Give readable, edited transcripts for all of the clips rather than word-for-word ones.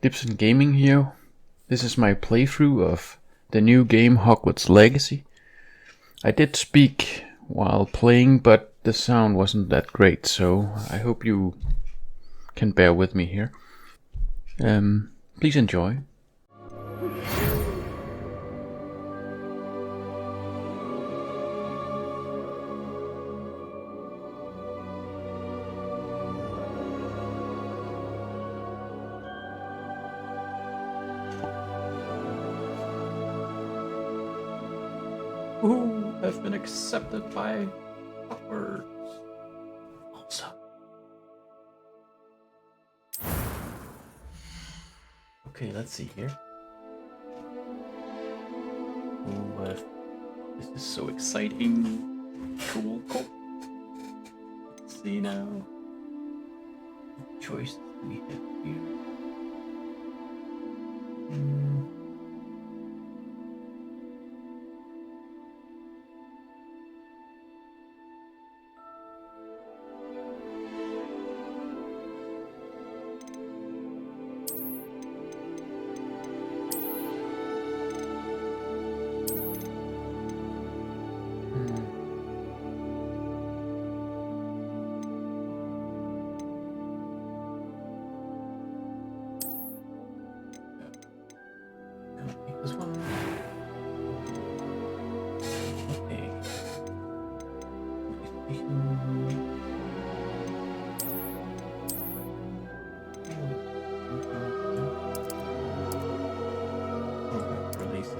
Gibson Gaming here. This is my playthrough of the new game Hogwarts Legacy. I did speak while playing, but the sound wasn't that great, so I hope you can bear with me here. Please enjoy. Ooh, I've been accepted by Hogwarts. Awesome. Okay, let's see here. Ooh, this is so exciting. Cool. Let's see now. What choices do we have here? This one. Okay. Release it.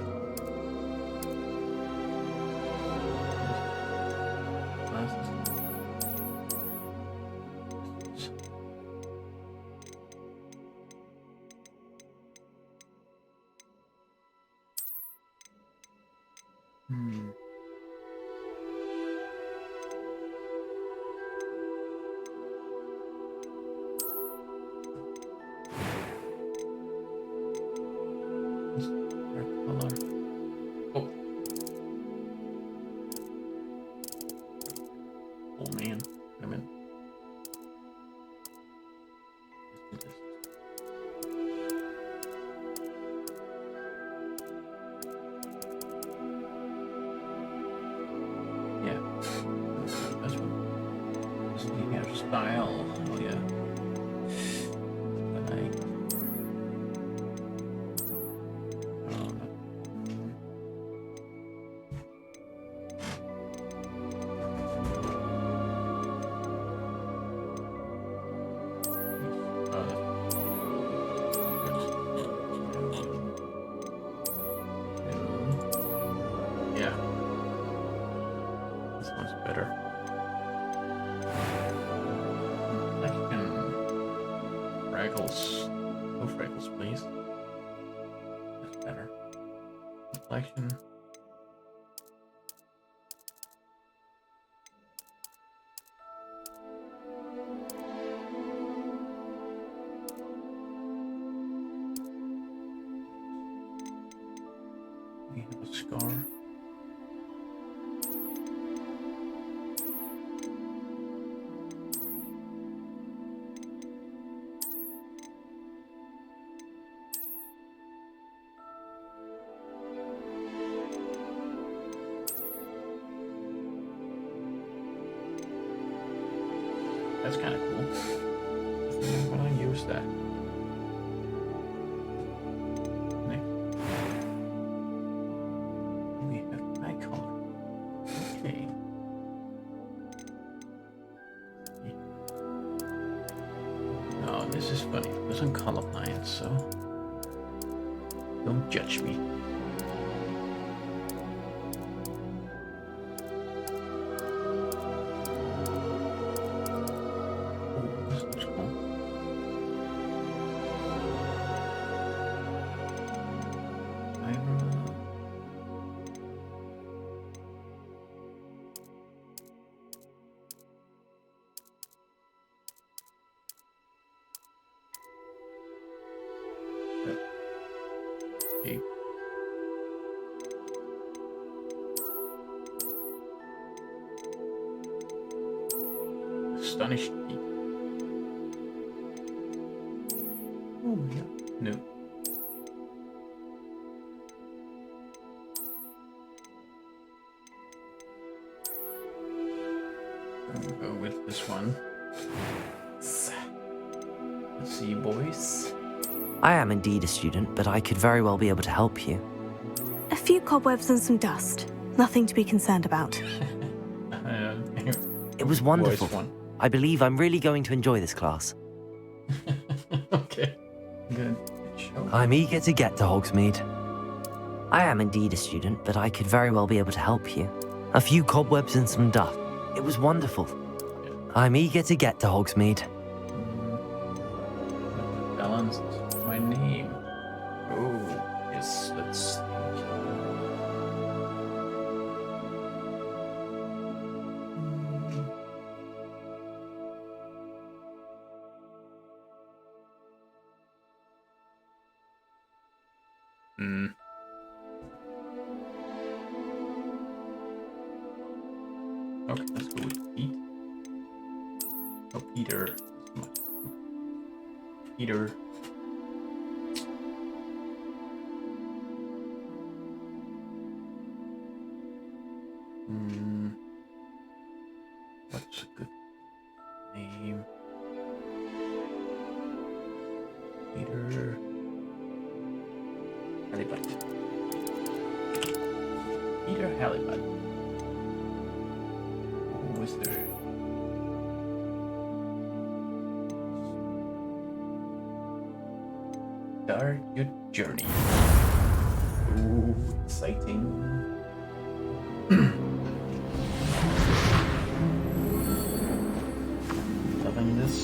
Oh man, I'm in. Let's do this. Yeah, this one. This one here, style. Oh yeah. Yeah, this one's better. I can Fraggles. No Fraggles, please. That's better. Complexion. We have a scar. That's kind of cool. I think I'm gonna use that. Next, we have eye color. Okay. Oh, this is funny because I'm colorblind, so don't judge me. Okay. Astonished. Oh yeah. No. go with this one. Let's see, boys. I am indeed a student, but I could very well be able to help you. A few cobwebs and some dust. Nothing to be concerned about. It was wonderful. One. I believe I'm really going to enjoy this class. Okay, good. Show. I'm eager to get to Hogsmeade. I am indeed a student, but I could very well be able to help you. A few cobwebs and some dust. It was wonderful. Yeah. I'm eager to get to Hogsmeade. Balanced my name. Oh, yes, let's think. Okay, let's go with Pete. Oh, Peter. Peter. What's a good name? Peter. Halibut. Peter Halibut. Who was there? Start your journey. Ooh, exciting. Loving this.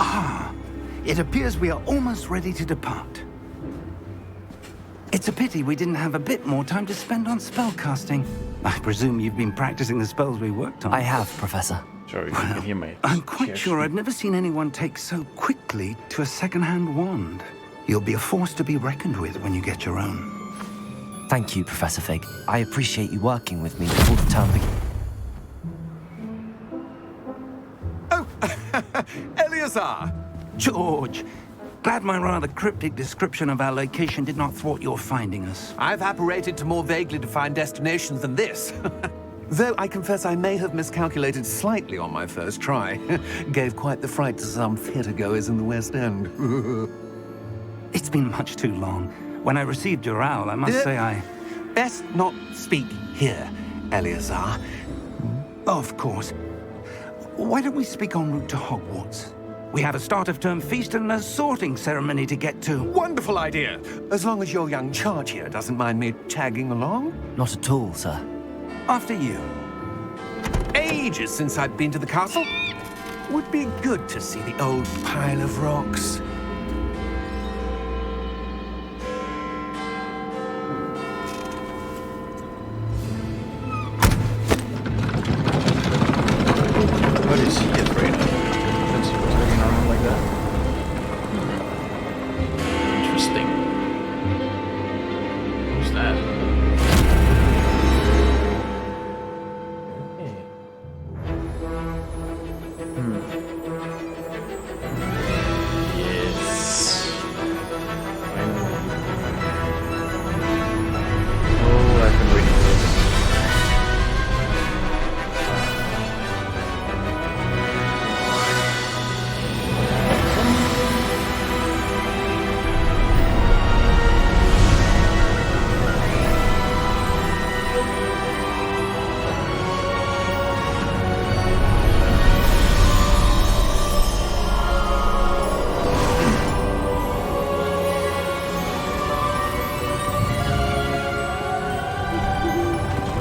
It appears we are almost ready to depart. It's a pity we didn't have a bit more time to spend on spellcasting. I presume you've been practicing the spells we worked on. I have, Professor. Sorry, you can hear my. I'm quite chair sure I've squeak. never seen anyone take so quickly to a second-hand wand. You'll be a force to be reckoned with when you get your own. Thank you, Professor Fig. I appreciate you working with me before the term begins. Eleazar! George! Glad my rather cryptic description of our location did not thwart your finding us. I've apparated to more vaguely defined destinations than this. Though I confess I may have miscalculated slightly on my first try. Gave quite the fright to some theatergoers in the West End. It's been much too long. When I received your owl, I must say I... Best not speak here, Eleazar. Of course. Why don't we speak en route to Hogwarts? We have a start-of-term feast and a sorting ceremony to get to. Wonderful idea. As long as your young charge here doesn't mind me tagging along. Not at all, sir. After you. Ages since I've been to the castle. Would be good to see the old pile of rocks. What is he afraid of? Since he was looking around like that? Interesting. Who's that? Okay. Yes. Finally. Oh, I've been waiting for this.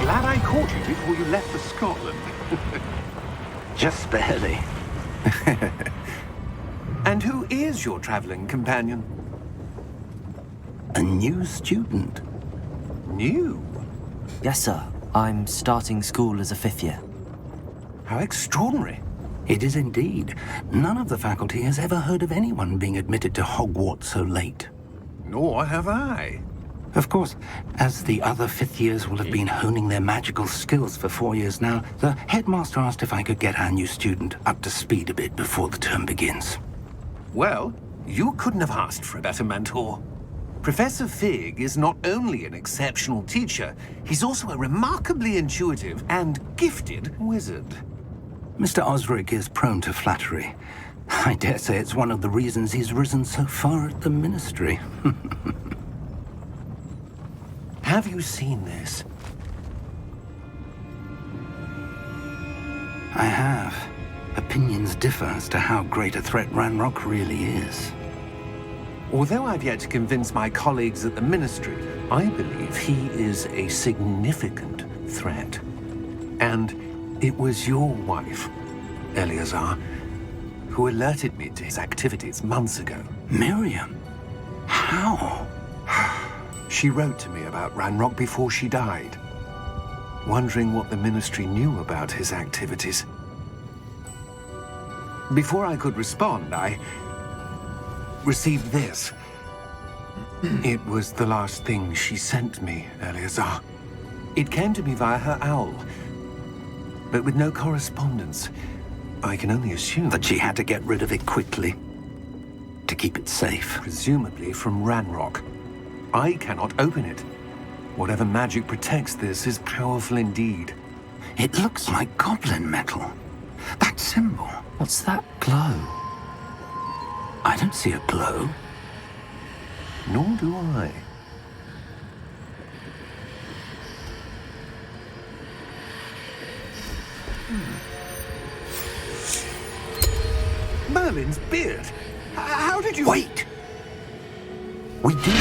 Glad I caught you before you left for Scotland. Just barely. And who is your traveling companion? A new student. New? Yes, sir. I'm starting school as a fifth year. How extraordinary. It is indeed. None of the faculty has ever heard of anyone being admitted to Hogwarts so late. Nor have I. Of course, as the other fifth years will have been honing their magical skills for 4 years now, the headmaster asked if I could get our new student up to speed a bit before the term begins. Well, you couldn't have asked for a better mentor. Professor Fig is not only an exceptional teacher, he's also a remarkably intuitive and gifted wizard. Mr. Osric is prone to flattery. I dare say it's one of the reasons he's risen so far at the Ministry. Have you seen this? I have. Opinions differ as to how great a threat Ranrock really is. Although I've yet to convince my colleagues at the Ministry, I believe he is a significant threat. And it was your wife, Eleazar, who alerted me to his activities months ago. Miriam? How? She wrote to me about Ranrock before she died, wondering what the Ministry knew about his activities. Before I could respond, I received this. It was the last thing she sent me, Eleazar. It came to me via her owl, but with no correspondence. I can only assume That she had to get rid of it quickly to keep it safe. presumably from Ranrock. I cannot open it. Whatever magic protects this is powerful indeed. It looks like goblin metal. That symbol. What's that glow? I don't see a glow. Nor do I. Merlin's beard. How did you... Wait! We do...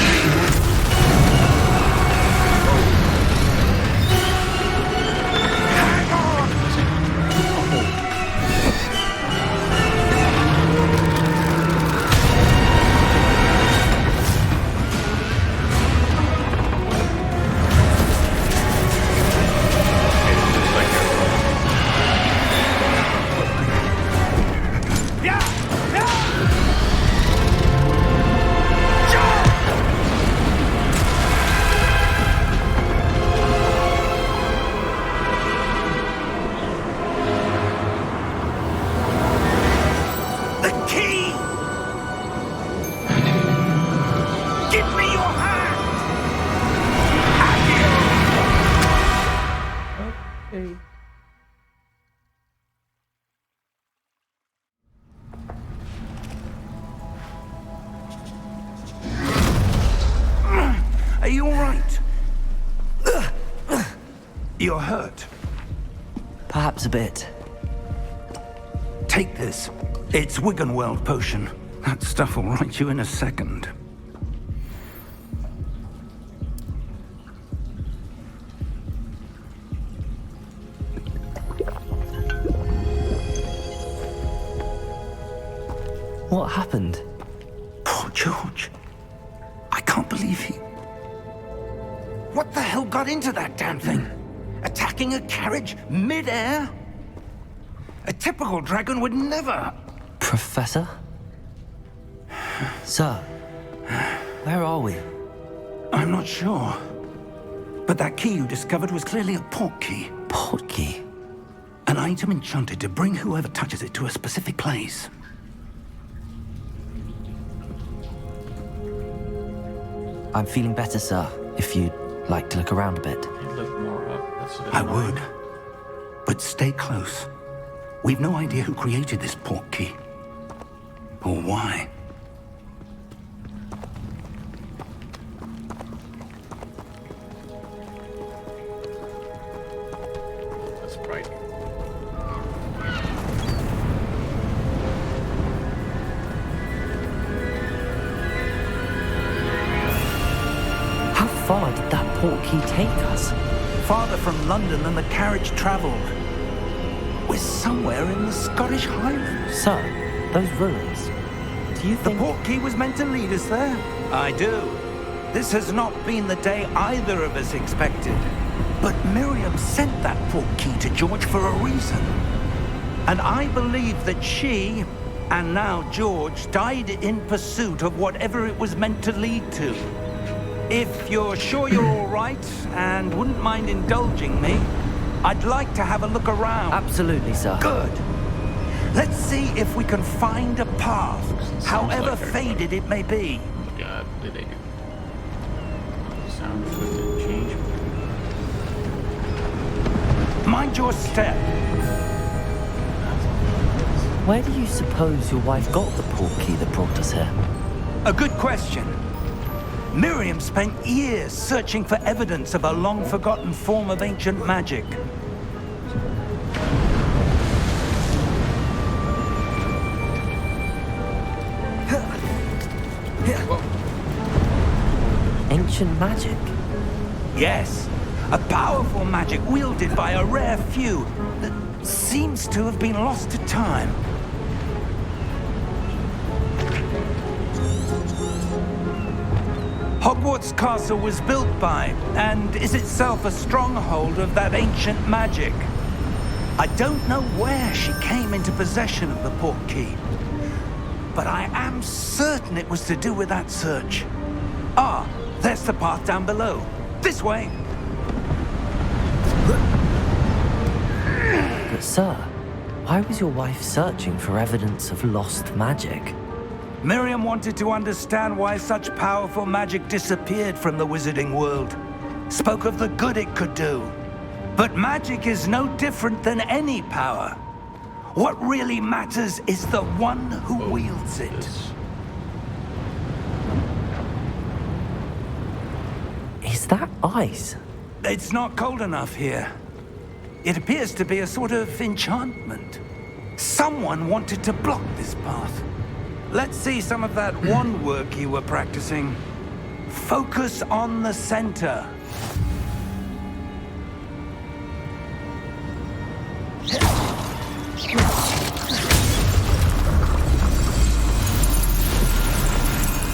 Are you all right? You're hurt. Perhaps a bit. Take this. It's Wiggenweld potion. That stuff will right you in a second. What happened? Poor George. I can't believe he... What the hell got into that damn thing? Attacking a carriage mid-air? A typical dragon would never... Professor? Sir, where are we? I'm not sure. But that key you discovered was clearly a port key. Port key? An item enchanted to bring whoever touches it to a specific place. I'm feeling better, sir, if you'd like to look around a bit. Look more up. That's a bit I annoying. would. But stay close. We've no idea who created this port key. Or why. That's bright. How far did that port key take us? Farther from London than the carriage travelled. We're somewhere in the Scottish Highlands. Sir, those ruins. Do you The think... port key was meant to lead us there. I do. This has not been the day either of us expected. But Miriam sent that port key to George for a reason. And I believe that she, and now George, died in pursuit of whatever it was meant to lead to. If you're sure you're all right and wouldn't mind indulging me, I'd like to have a look around. Absolutely, sir. Good. Let's see if we can find a path, Sounds however like her. faded it may be. God, did they do? Sound effect didn't change. Mind your step. Where do you suppose your wife got the portkey that brought us here? A good question. Miriam spent years searching for evidence of a long-forgotten form of ancient magic. Ancient magic? Yes, a powerful magic wielded by a rare few that seems to have been lost to time. Hogwarts Castle was built by, and is itself a stronghold of that ancient magic. I don't know where she came into possession of the portkey, but I am certain it was to do with that search. Ah, there's the path down below. This way. But sir, why was your wife searching for evidence of lost magic? Miriam wanted to understand why such powerful magic disappeared from the wizarding world. Spoke of the good it could do. But magic is no different than any power. What really matters is the one who wields it. Is that ice? It's not cold enough here. It appears to be a sort of enchantment. Someone wanted to block this path. Let's see some of that wand work you were practicing. Focus on the center.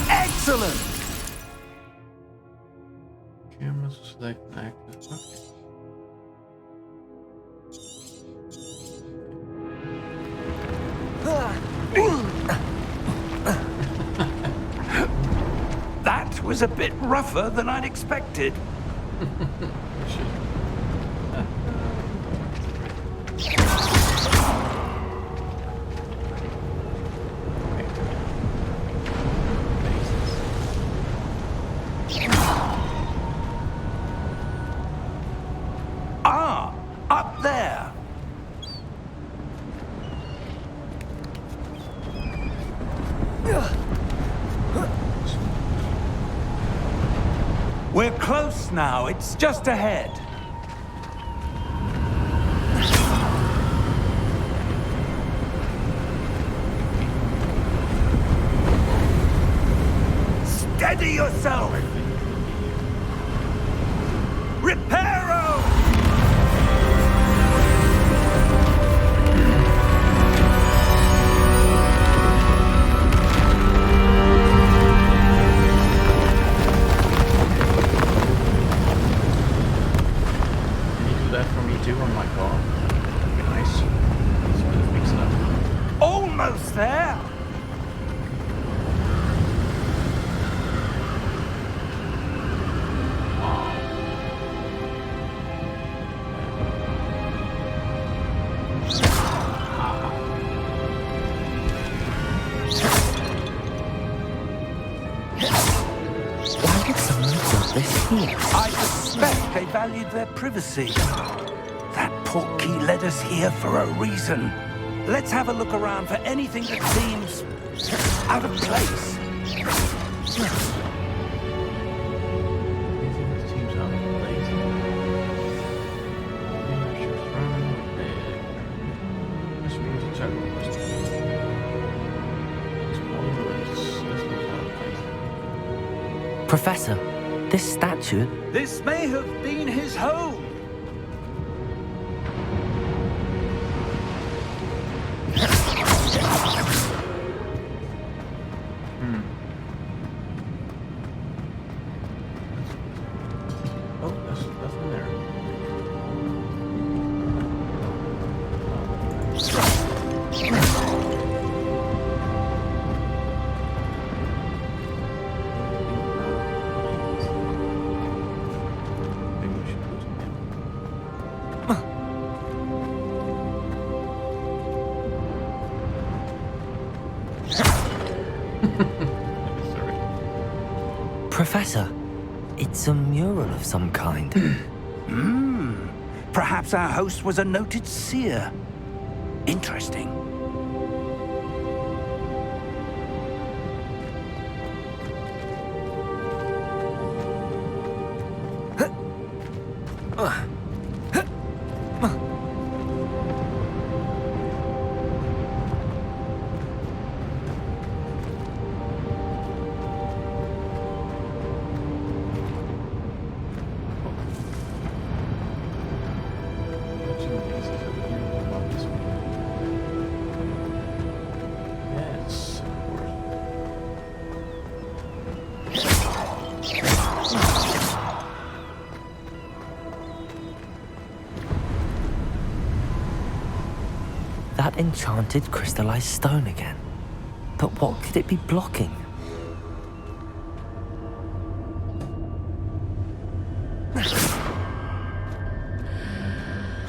Excellent! Camera select active. Okay. That was a bit rougher than I'd expected. Ah, up there. We're close now. It's just ahead. Steady yourself! Reparo! On my car. That'd be nice. So to fix it up. Almost there! Why would someone put this here? I suspect they valued their privacy. That portkey led us here for a reason. Let's have a look around for anything that seems out of place. Anything that seems out of place. This means it's out of place. Professor, this statue... This may have been his home. Oh, that's nothing there. Maybe we should go to him. Sorry. Professor, it's a mural of some kind. Perhaps our host was a noted seer. Interesting. Yes, of course. That enchanted crystallized stone again. But what could it be blocking?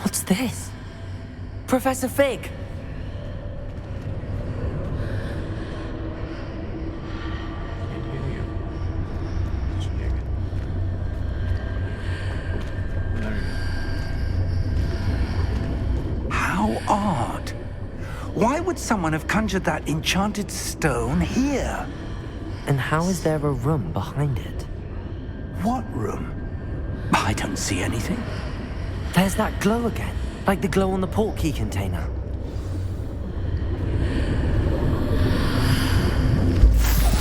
What's this? Professor Fig! Can't hear you. Let's check it. There you How odd. Why would someone have conjured that enchanted stone here? And how is there a room behind it? What room? I don't see anything. There's that glow again, like the glow on the portkey container.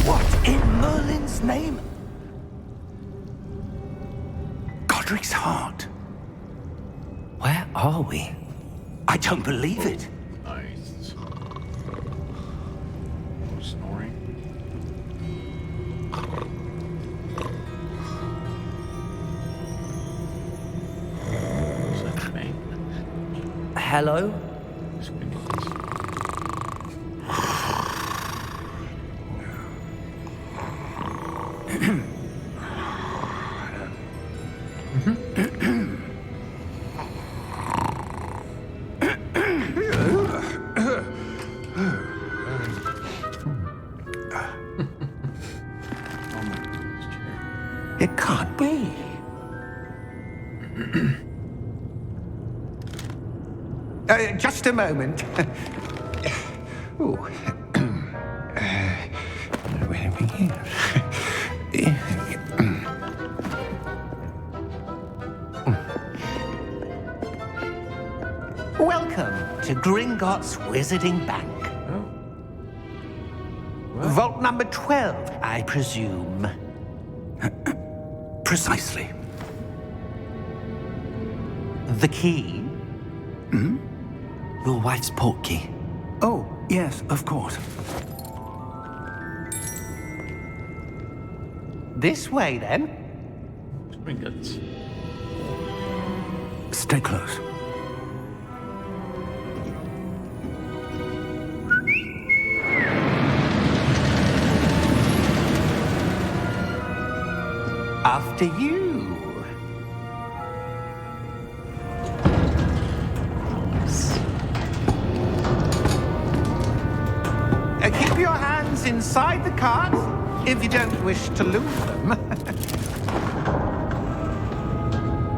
What in Merlin's name? Godric's heart. Where are we? I don't believe it. go. Nice. No snoring. Is that the bank? Hello? Just gonna get this. It can't be. Just a moment. Ooh. Where are we here? Welcome to Gringotts Wizarding Bank. Oh. Vault number 12, I presume. Precisely. The key? Your wife's portkey. Oh, yes, of course. This way, then. Trinkets. Stay close. After you. Keep your hands inside the cart if you don't wish to lose them.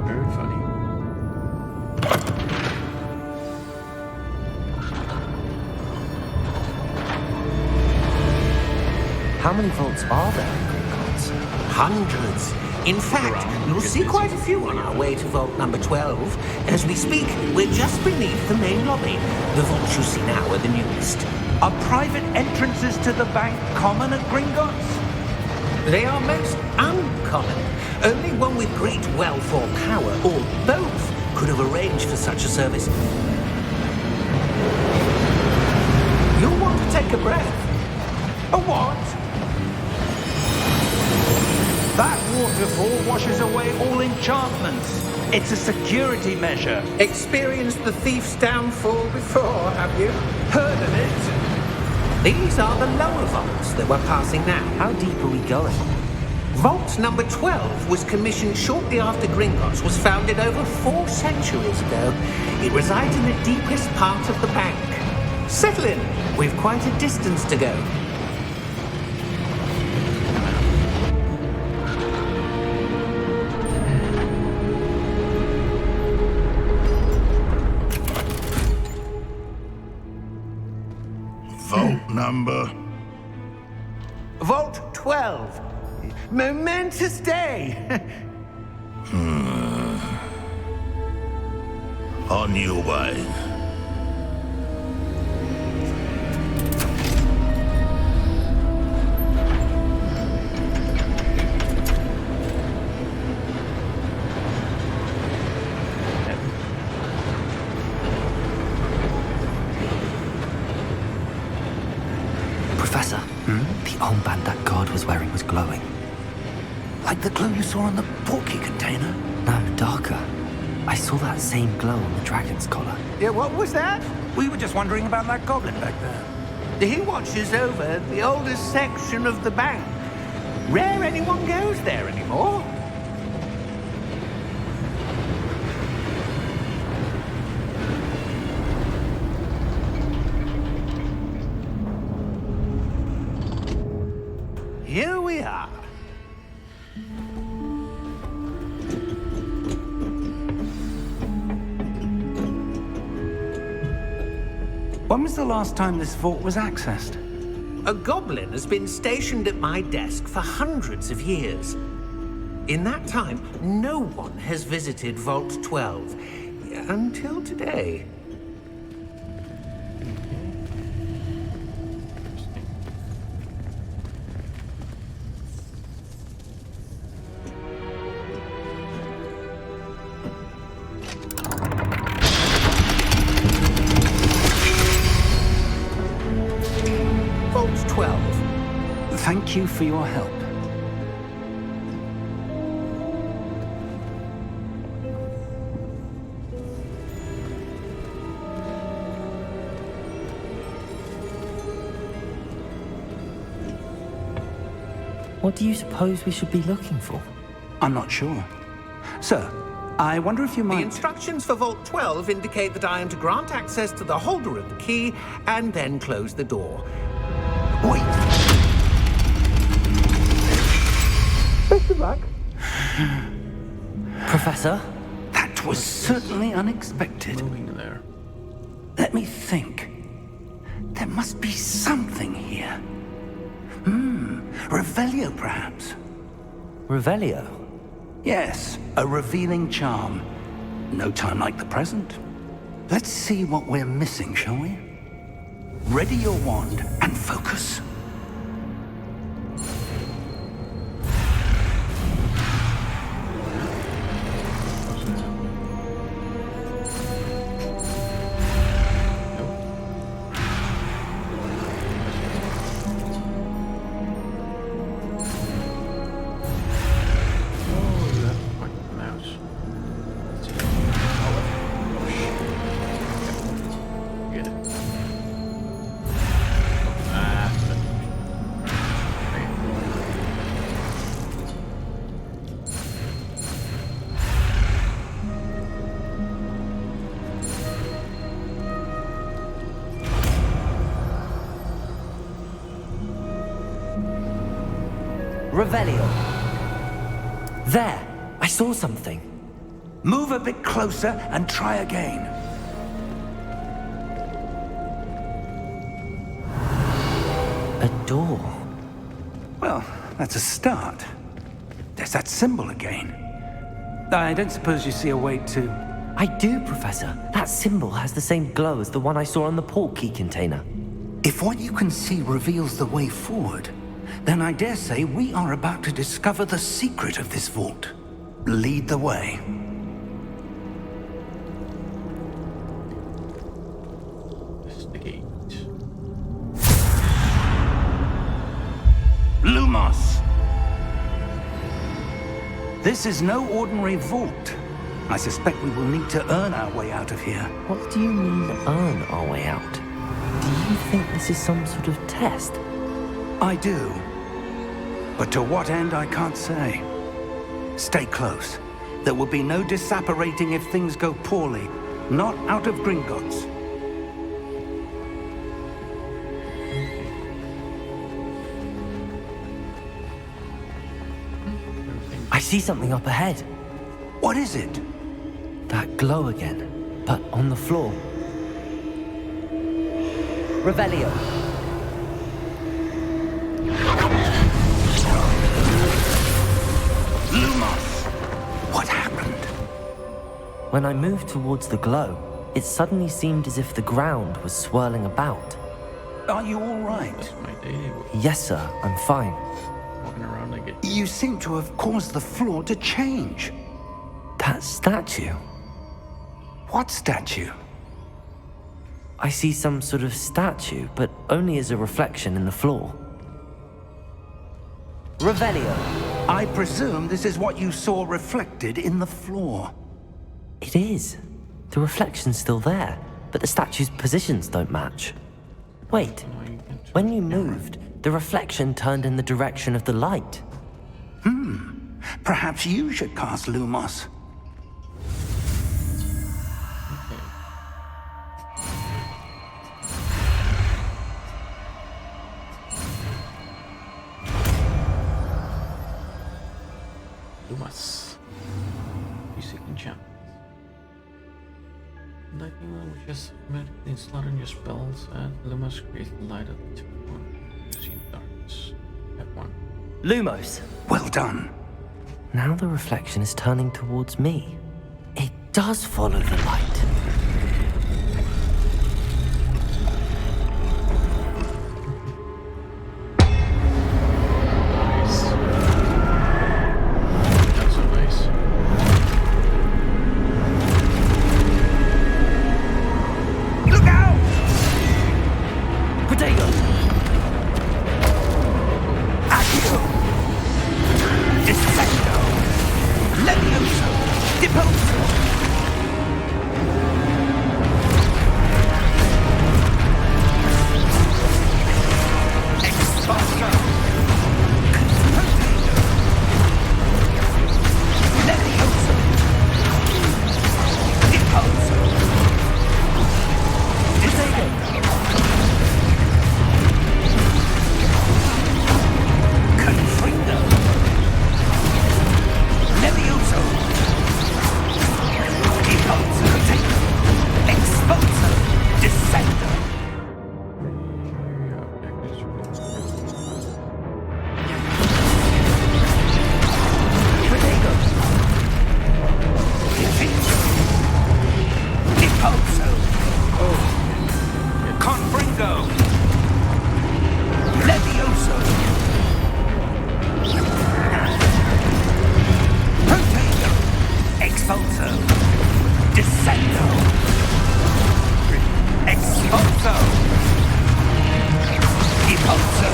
Very funny. How many vaults are there in Gringotts? Hundreds. In fact, you'll see quite a few on our way to vault number 12. As we speak, we're just beneath the main lobby. The vaults you see now are the newest. Are private entrances to the bank common at Gringotts? They are most uncommon. Only one with great wealth or power, or both, could have arranged for such a service. You'll want to take a breath. A what? That waterfall washes away all enchantments. It's a security measure. Experienced the thief's downfall before, have you? Heard of it? These are the lower vaults that we're passing now. How deep are we going? Vault number 12 was commissioned shortly after Gringotts was founded over 4 centuries ago. It resides in the deepest part of the bank. Settle in. We've quite a distance to go. Vault number. Vault 12. Momentous day. On your way. Professor, the armband that guard was wearing was glowing. Like the glow you saw on the portkey container? No, darker. I saw that same glow on the dragon's collar. Yeah, what was that? We were just wondering about that goblin back there. He watches over the oldest section of the bank. Rare anyone goes there anymore. Here we are. When was the last time this vault was accessed? A goblin has been stationed at my desk for hundreds of years. In that time, no one has visited Vault 12 until today. Vault 12. Thank you for your help. What do you suppose we should be looking for? I'm not sure. Sir, I wonder if you The might... instructions for Vault 12 indicate that I am to grant access to the holder of the key and then close the door. Wait! Best of luck. Professor? That was certainly unexpected. Moving there. Let me think. There must be something here. Revelio, perhaps? Revelio? Yes, a revealing charm. No time like the present. Let's see what we're missing, shall we? Ready your wand and focus. Revelio. There! I saw something. Move a bit closer and try again. A door. Well, that's a start. There's that symbol again. I don't suppose you see a way to... I do, Professor. That symbol has the same glow as the one I saw on the portkey container. If what you can see reveals the way forward, then I dare say we are about to discover the secret of this vault. Lead the way. Investigate. Lumos! This is no ordinary vault. I suspect we will need to earn our way out of here. What do you mean, earn our way out? Do you think this is some sort of test? I do. But to what end, I can't say. Stay close. There will be no disapparating if things go poorly. Not out of Gringotts. I see something up ahead. What is it? That glow again, but on the floor. Revelio. Lumos! What happened? When I moved towards the glow, it suddenly seemed as if the ground was swirling about. Are you all right? That's my daily work. Yes, sir, I'm fine. Walking around like a... You seem to have caused the floor to change. That statue. What statue? I see some sort of statue, but only as a reflection in the floor. Revelio. I presume this is what you saw reflected in the floor. It is. The reflection's still there, but the statue's positions don't match. Wait, when you moved, the reflection turned in the direction of the light. Perhaps you should cast Lumos. Lumos. Basic enchantment. Lightning will just automatically slot on your spells and Lumos creates the light of the one. See darkness. At one. Lumos. Well done. Now the reflection is turning towards me. It does follow the light. Nice. That's so nice. Look out! Potato! Accio! Dissecto! Levioso! Deposo! Expulso! Levioso! Deposo! Confringo! Levioso! Deposo! Expulso! Descendo! Protego! Confringo! Deposo! Confringo! Levioso! Protego! Expulso! Descendo! Expulso! Deposo!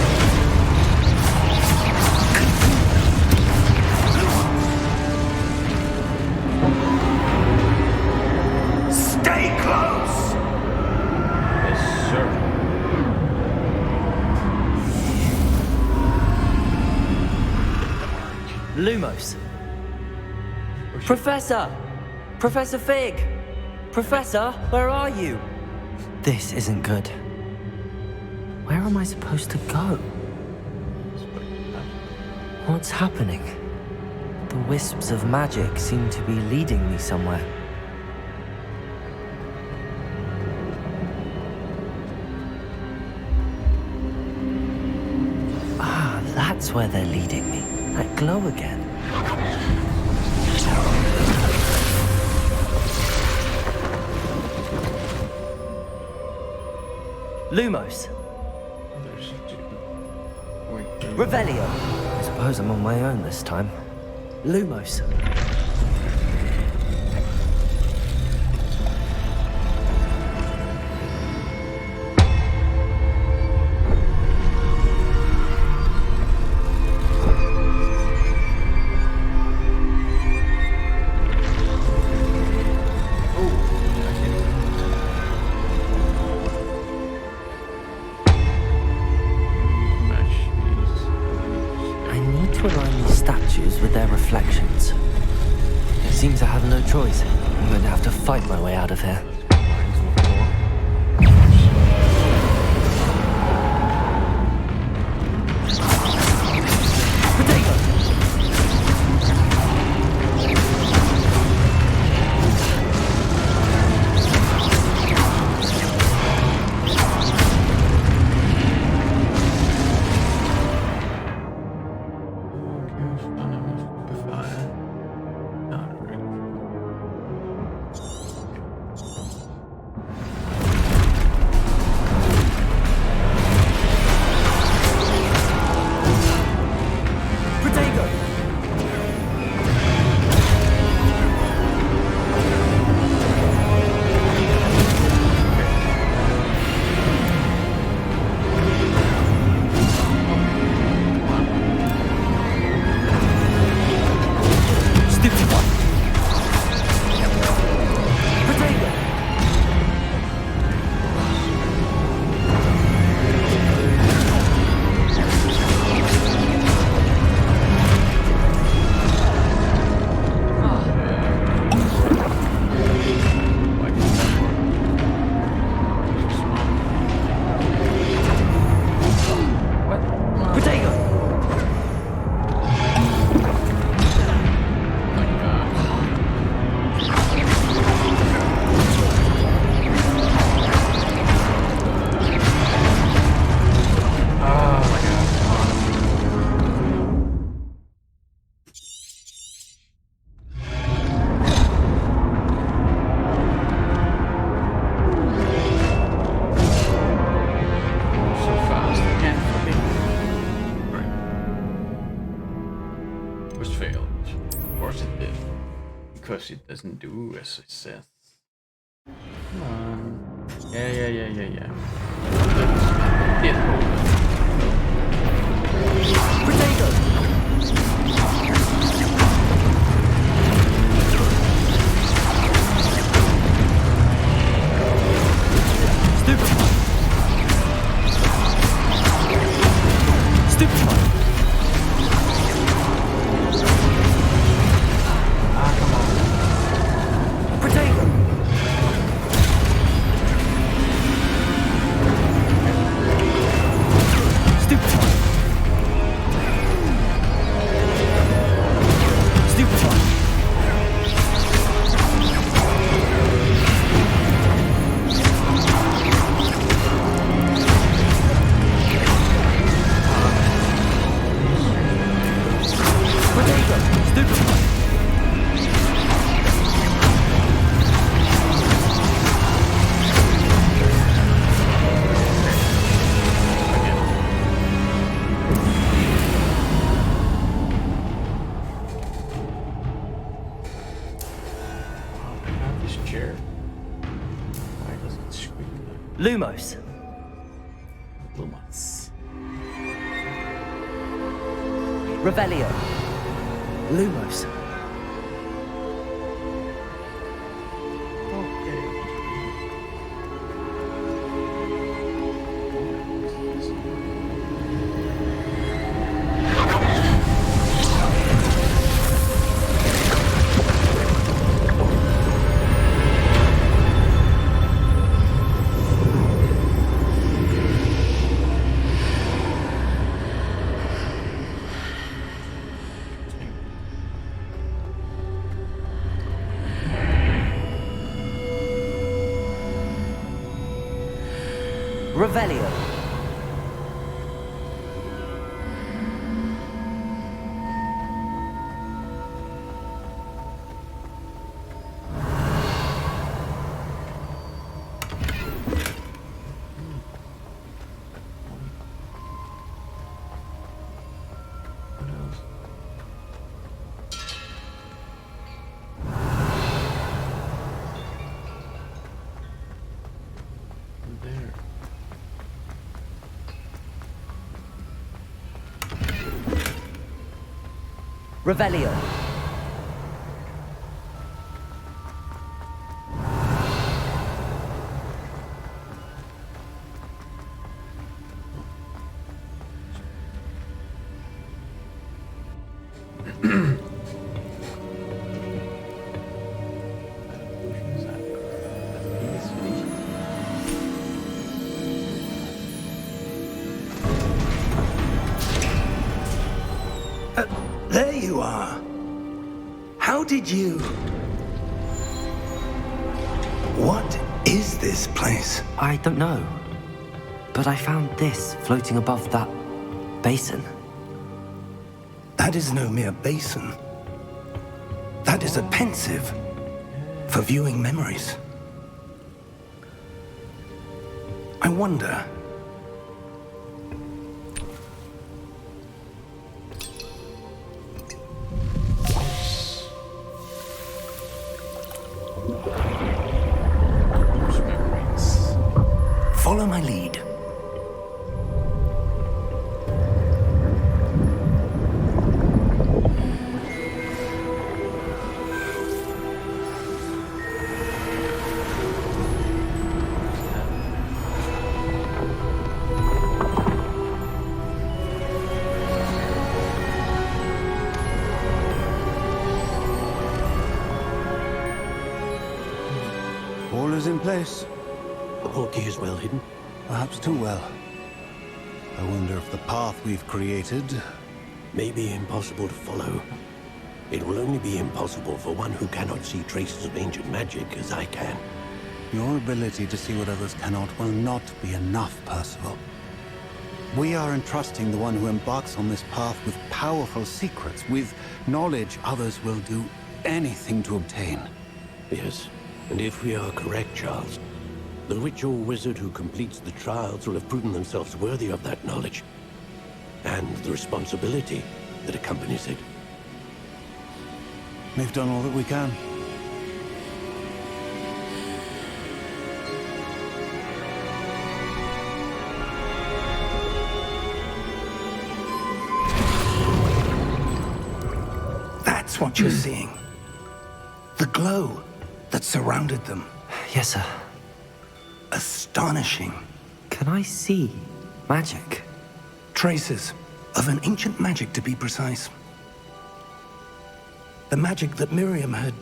Stay close! Yes, sir. Lumos. Professor! Professor Fig! Professor, where are you? This isn't good. Where am I supposed to go? What's happening? The wisps of magic seem to be leading me somewhere. Ah, that's where they're leading me. That glow again. Lumos. There's wait, Revelio. I suppose I'm on my own this time. Lumos. I need to align these statues with their reflections. It seems I have no choice. I'm going to have to fight my way out of here. because it doesn't do as it says. Come on. Yeah. It Potato! Lumos. Lumos. Revelio. Lumos. Revelio. Revelio. There you are. How did you... What is this place? I don't know. But I found this floating above that basin. That is no mere basin. That is a pensive for viewing memories. I wonder... Follow my lead. All is in place. The portkey is well hidden. Perhaps too well. I wonder if the path we've created... May be impossible to follow. It will only be impossible for one who cannot see traces of ancient magic as I can. Your ability to see what others cannot will not be enough, Percival. We are entrusting the one who embarks on this path with powerful secrets, with knowledge others will do anything to obtain. Yes, and if we are correct, Charles, the witch or wizard who completes the trials will have proven themselves worthy of that knowledge, and the responsibility that accompanies it. We've done all that we can. That's what you're seeing. The glow that surrounded them. Yes, sir. Astonishing. Can I see magic? Traces of an ancient magic, to be precise. The magic that Miriam had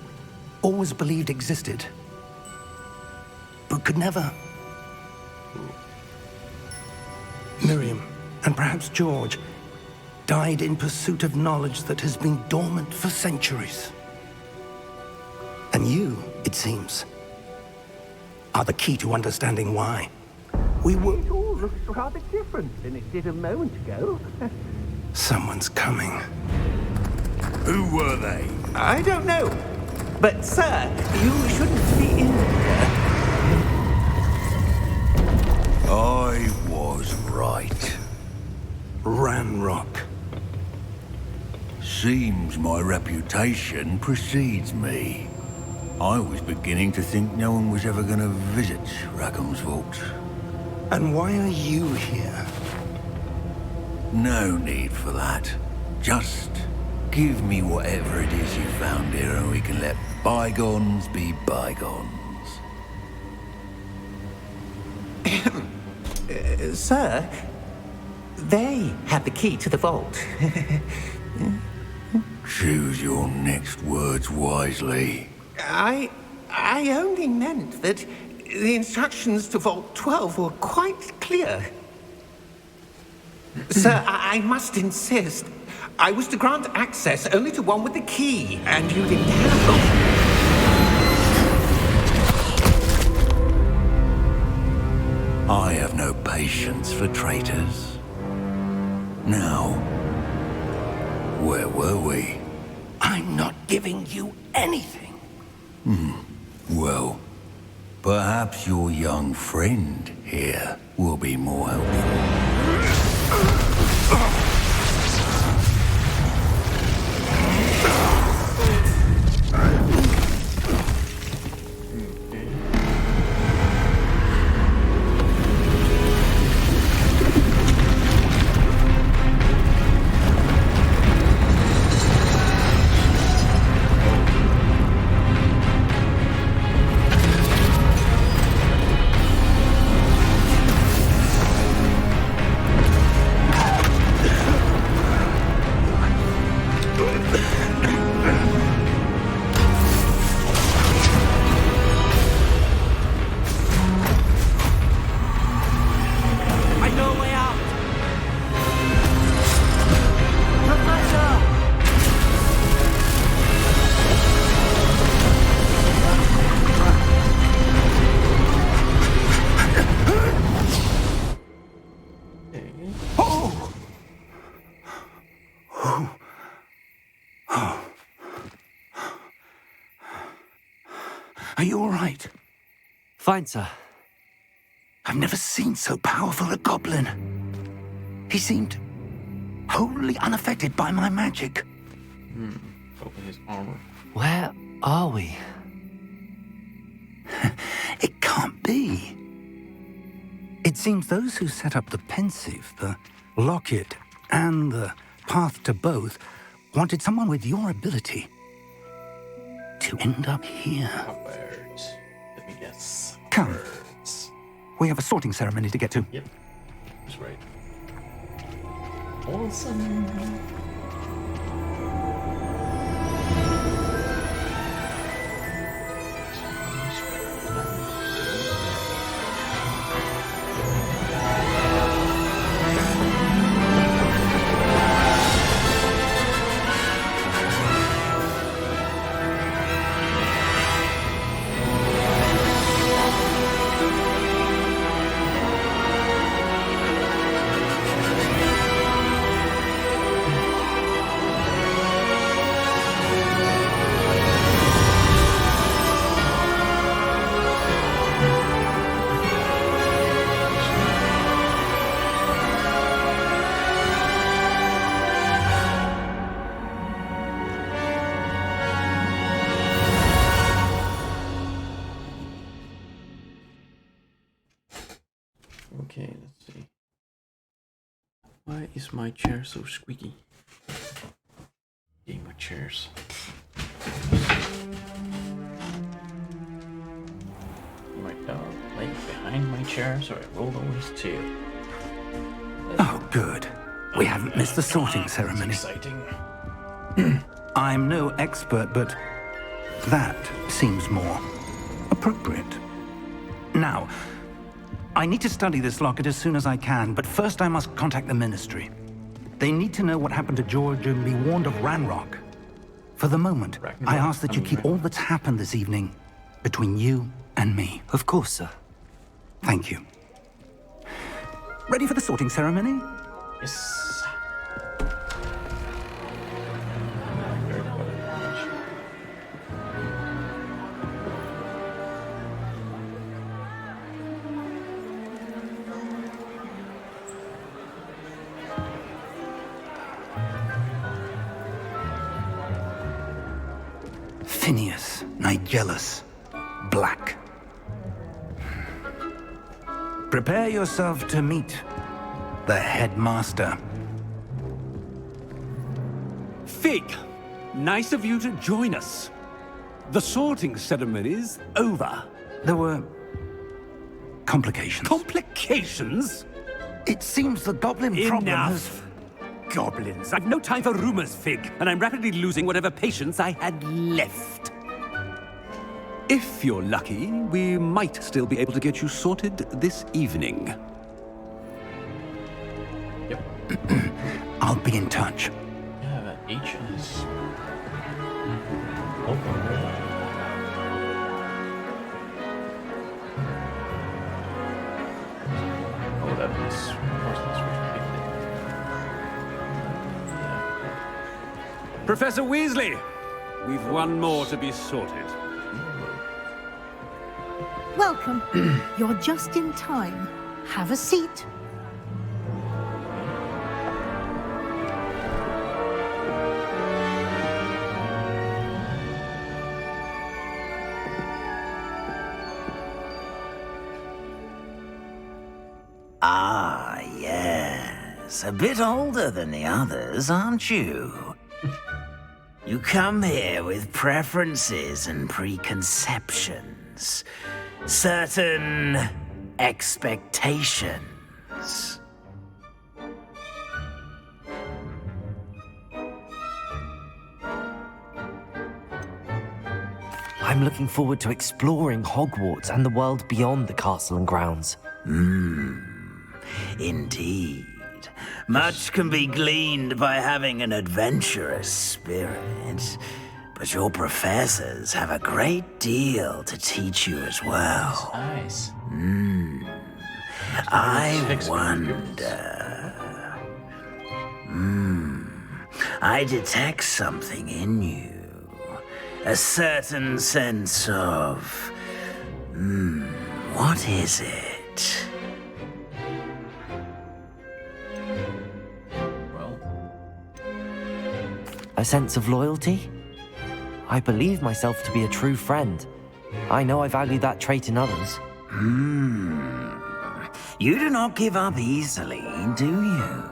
always believed existed, but could never. Miriam, and perhaps George, died in pursuit of knowledge that has been dormant for centuries. And you, it seems, are the key to understanding why. We were... It all looks rather different than it did a moment ago. Someone's coming. Who were they? I don't know. But, sir, you shouldn't be in here. I was right. Ranrock. Seems my reputation precedes me. I was beginning to think no one was ever going to visit Rackham's vault. And why are you here? No need for that. Just give me whatever it is you found here and we can let bygones be bygones. Sir, they had the key to the vault. Choose your next words wisely. I only meant that the instructions to Vault 12 were quite clear. Sir, I must insist. I was to grant access only to one with the key, and you didn't have them. I have no patience for traitors. Now, where were we? I'm not giving you anything. Well, perhaps your young friend here will be more helpful. Are you all right? Fine, sir. I've never seen so powerful a goblin. He seemed wholly unaffected by my magic. Probably his armor. Where are we? It can't be. It seems those who set up the pensive, the locket, and the path to both wanted someone with your ability to end up here. Birds. Let me guess. Come. Birds. We have a sorting ceremony to get to. Yep. That's right. Awesome. Okay, let's see. Why is my chair so squeaky? Game of chairs. chair, so I rolled over his tail. Oh, good. We haven't missed the sorting ceremony. Exciting. I'm no expert, but that seems more appropriate. Now, I need to study this locket as soon as I can, but first I must contact the Ministry. They need to know what happened to George and be warned of Ranrock. For the moment, I ask that you keep all that's happened this evening between you and me. Of course, sir. Thank you. Ready for the sorting ceremony? Yes. Phineas, Nigellus, Black. Prepare yourself to meet the headmaster. Fig, nice of you to join us. The sorting ceremony's over. There were complications. Complications? It seems the goblin problem has... Enough! Goblins. I've no time for rumors, Fig, and I'm rapidly losing whatever patience I had left. If you're lucky, we might still be able to get you sorted this evening. Yep. I'll be in touch. Yeah, that H on his... Oh, that was... Professor Weasley, we've one more to be sorted. Welcome. You're just in time. Have a seat. Ah, yes. A bit older than the others, aren't you? You come here with preferences and preconceptions. Certain expectations. I'm looking forward to exploring Hogwarts and the world beyond the castle and grounds. Indeed. Much can be gleaned by having an adventurous spirit, but your professors have a great deal to teach you as well. Nice. I wonder... I detect something in you. A certain sense of... what is it? A sense of loyalty? I believe myself to be a true friend. I know I value that trait in others. You do not give up easily, do you?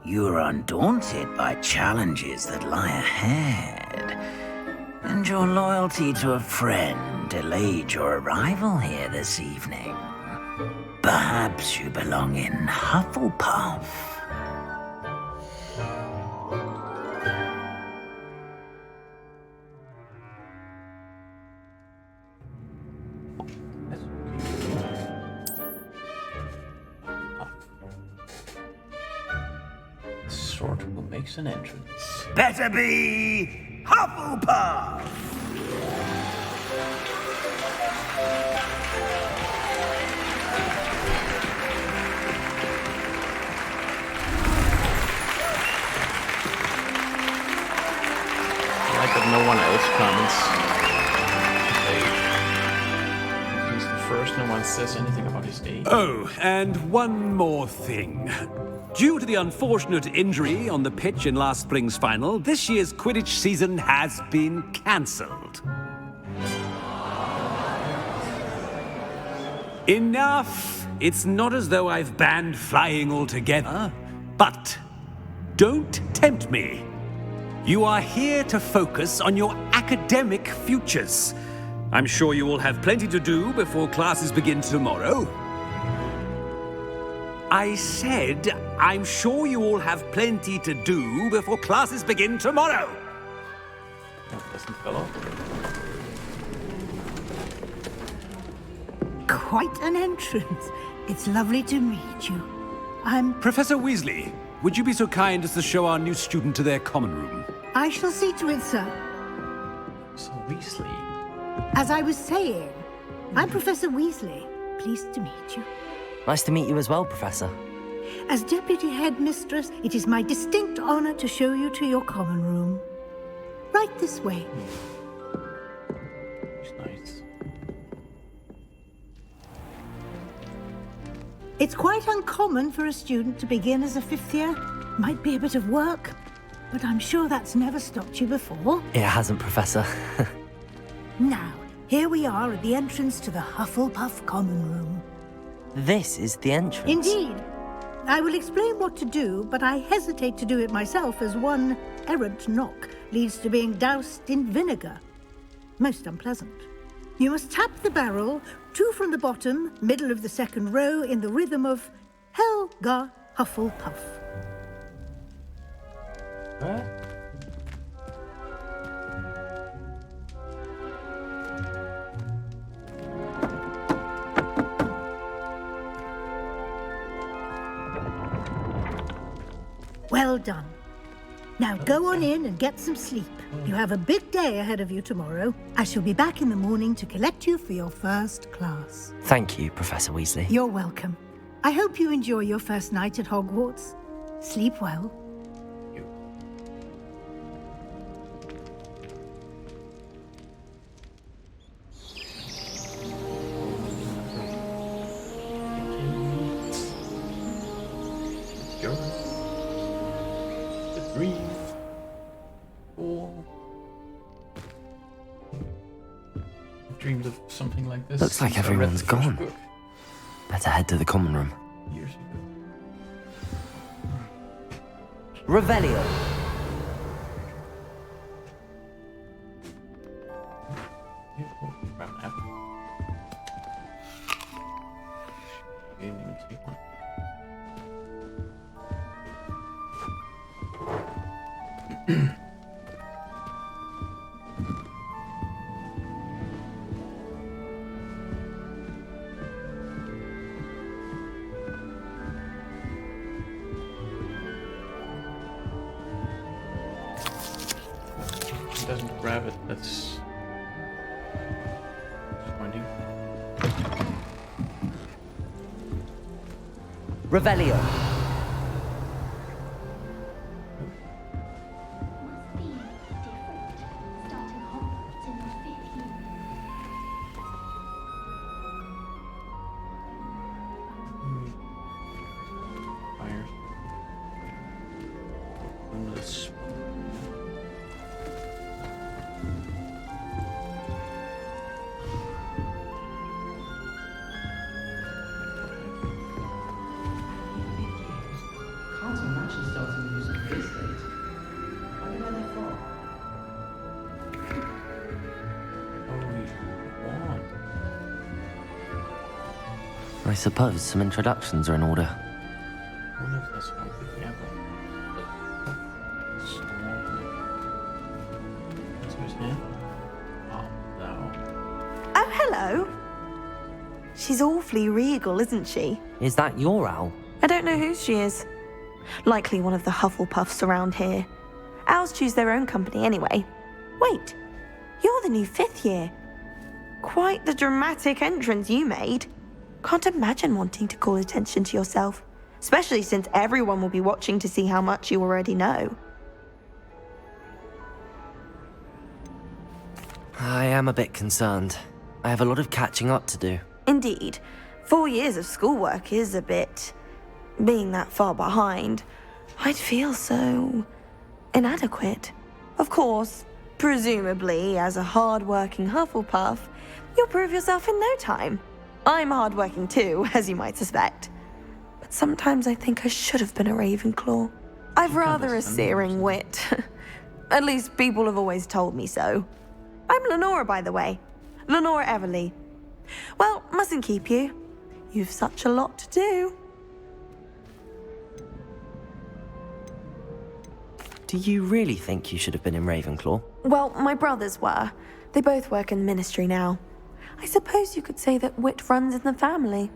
You are undaunted by challenges that lie ahead. And your loyalty to a friend delayed your arrival here this evening. Perhaps you belong in Hufflepuff. Sortable makes an entrance. Better be Hufflepuff! I like that no one else comments. He's the first, no one says anything about his age. Oh, and one more thing. Due to the unfortunate injury on the pitch in last spring's final, this year's Quidditch season has been cancelled. Enough! It's not as though I've banned flying altogether, but don't tempt me. You are here to focus on your academic futures. I'm sure you will have plenty to do before classes begin tomorrow. I said I'm sure you all have plenty to do before classes begin tomorrow. That doesn't fall off. Quite an entrance. It's lovely to meet you. Professor Weasley, would you be so kind as to show our new student to their common room? I shall see to it, sir. So Weasley. As I was saying, I'm Professor Weasley. Pleased to meet you. Nice to meet you as well, Professor. As Deputy Headmistress, it is my distinct honor to show you to your common room. Right this way. It's nice. It's quite uncommon for a student to begin as a fifth year. Might be a bit of work, but I'm sure that's never stopped you before. It hasn't, Professor. Now, here we are at the entrance to the Hufflepuff Common Room. This is the entrance. Indeed. I will explain what to do, but I hesitate to do it myself as one errant knock leads to being doused in vinegar. Most unpleasant. You must tap the barrel, 2 from the bottom, middle of the second row, in the rhythm of Helga Hufflepuff. What? Well done. Now go on in and get some sleep. You have a big day ahead of you tomorrow. I shall be back in the morning to collect you for your first class. Thank you, Professor Weasley. You're welcome. I hope you enjoy your first night at Hogwarts. Sleep well. Dreamed of something like this. Looks like since I read everyone's the first gone. book Better head to the common room. years ago. Revelio. Grab an apple. Didn't even take one. Doesn't grab it, that's disappointing. Revelio. Fires. This. I suppose some introductions are in order. I wonder if that's how big the apple. That's his hand. Oh, no. Oh, hello. She's awfully regal, isn't she? Is that your owl? I don't know who she is. Likely one of the Hufflepuffs around here. Owls choose their own company anyway. Wait, you're the new 5th year. Quite the dramatic entrance you made. Can't imagine wanting to call attention to yourself, especially since everyone will be watching to see how much you already know. I am a bit concerned. I have a lot of catching up to do. Indeed, 4 years of schoolwork is a bit... Being that far behind, I'd feel so... inadequate. Of course, presumably, as a hard-working Hufflepuff, you'll prove yourself in no time. I'm hard-working too, as you might suspect. But sometimes I think I should have been a Ravenclaw. I've rather a searing wit. At least people have always told me so. I'm Lenora, by the way. Lenora Everly. Well, mustn't keep you. You've such a lot to do. Do you really think you should have been in Ravenclaw? Well, my brothers were. They both work in the Ministry now. I suppose you could say that wit runs in the family.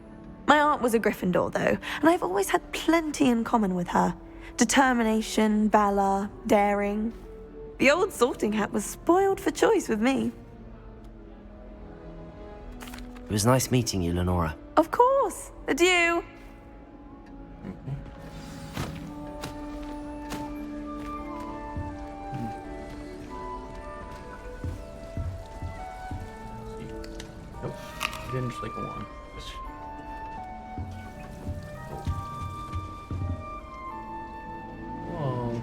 My aunt was a Gryffindor, though, and I've always had plenty in common with her. Determination, valor, daring. The old sorting hat was spoiled for choice with me. It was nice meeting you, Lenora. Of course. Adieu. Nope. Didn't just like one. Whoa.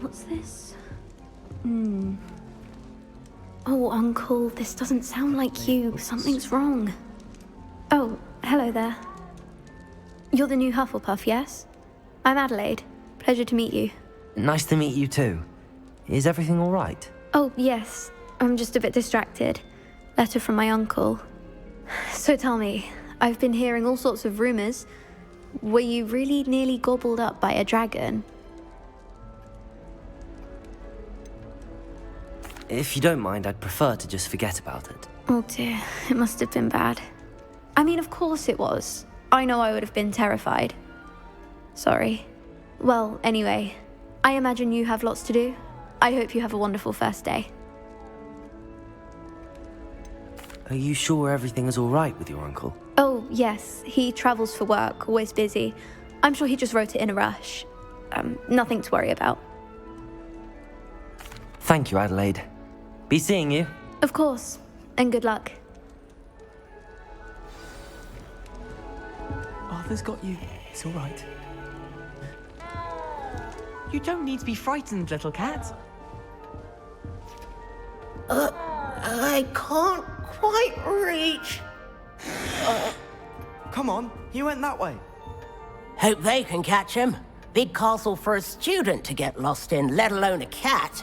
What's this? Oh, Uncle, this doesn't sound like you. Something's wrong. Oh, hello there. You're the new Hufflepuff, yes? I'm Adelaide. Pleasure to meet you. Nice to meet you too. Is everything all right? Oh, yes. I'm just a bit distracted. Letter from my uncle. So tell me, I've been hearing all sorts of rumors. Were you really nearly gobbled up by a dragon? If you don't mind, I'd prefer to just forget about it. Oh dear, it must have been bad. I mean, of course it was. I know I would have been terrified. Sorry. Well, anyway, I imagine you have lots to do. I hope you have a wonderful first day. Are you sure everything is all right with your uncle? Oh, yes. He travels for work, always busy. I'm sure he just wrote it in a rush. Nothing to worry about. Thank you, Adelaide. Be seeing you. Of course. And good luck. Arthur's got you. It's all right. You don't need to be frightened, little cat. I can't quite reach. Come on, you went that way. Hope they can catch him. Big castle for a student to get lost in, let alone a cat.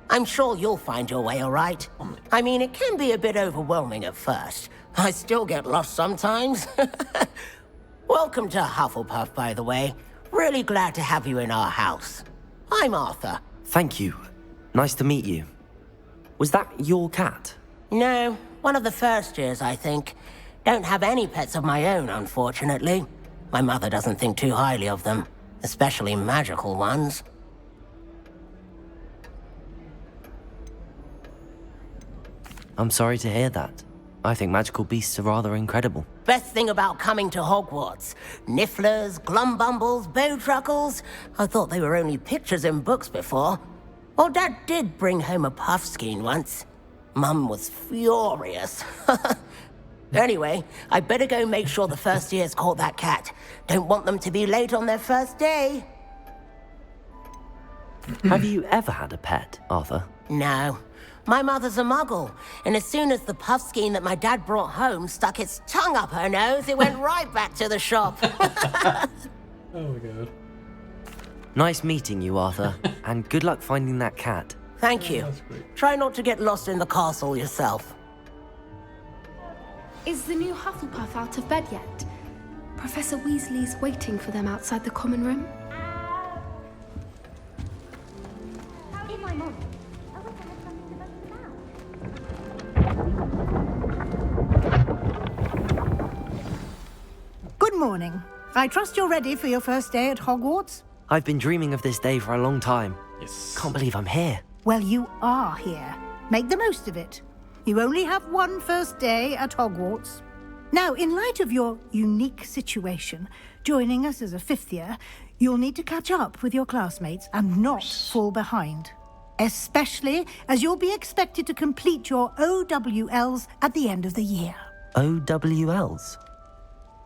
I'm sure you'll find your way all right. I mean, it can be a bit overwhelming at first. I still get lost sometimes. Welcome to Hufflepuff, by the way. Really glad to have you in our house. I'm Arthur. Thank you. Nice to meet you. Was that your cat? No, one of the first years, I think. Don't have any pets of my own, unfortunately. My mother doesn't think too highly of them, especially magical ones. I'm sorry to hear that. I think magical beasts are rather incredible. Best thing about coming to Hogwarts. Nifflers, glumbumbles, bowtruckles. I thought they were only pictures in books before. Well, Dad did bring home a puffskein once. Mum was furious. Anyway, I better go make sure the first years caught that cat. Don't want them to be late on their first day. Have you ever had a pet, Arthur? No. My mother's a muggle, and as soon as the puffskein that my dad brought home stuck its tongue up her nose, it went right back to the shop. Oh my god. Nice meeting you, Arthur, and good luck finding that cat. Thank you. Try not to get lost in the castle yourself. Is the new Hufflepuff out of bed yet? Professor Weasley's waiting for them outside the common room. Good morning. I trust you're ready for your first day at Hogwarts? I've been dreaming of this day for a long time. Yes. Can't believe I'm here. Well, you are here. Make the most of it. You only have one first day at Hogwarts. Now, in light of your unique situation, joining us as a fifth year, you'll need to catch up with your classmates and not fall behind. Especially as you'll be expected to complete your OWLs at the end of the year. OWLs?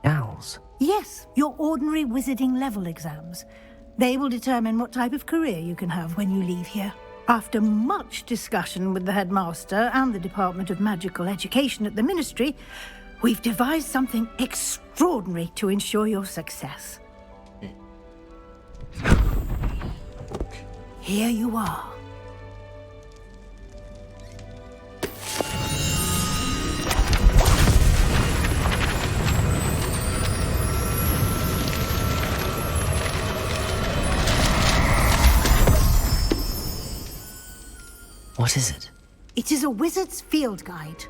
Owls? Yes, your ordinary wizarding level exams. They will determine what type of career you can have when you leave here. After much discussion with the headmaster and the Department of Magical Education at the Ministry, we've devised something extraordinary to ensure your success. Here you are. What is it? It is a wizard's field guide.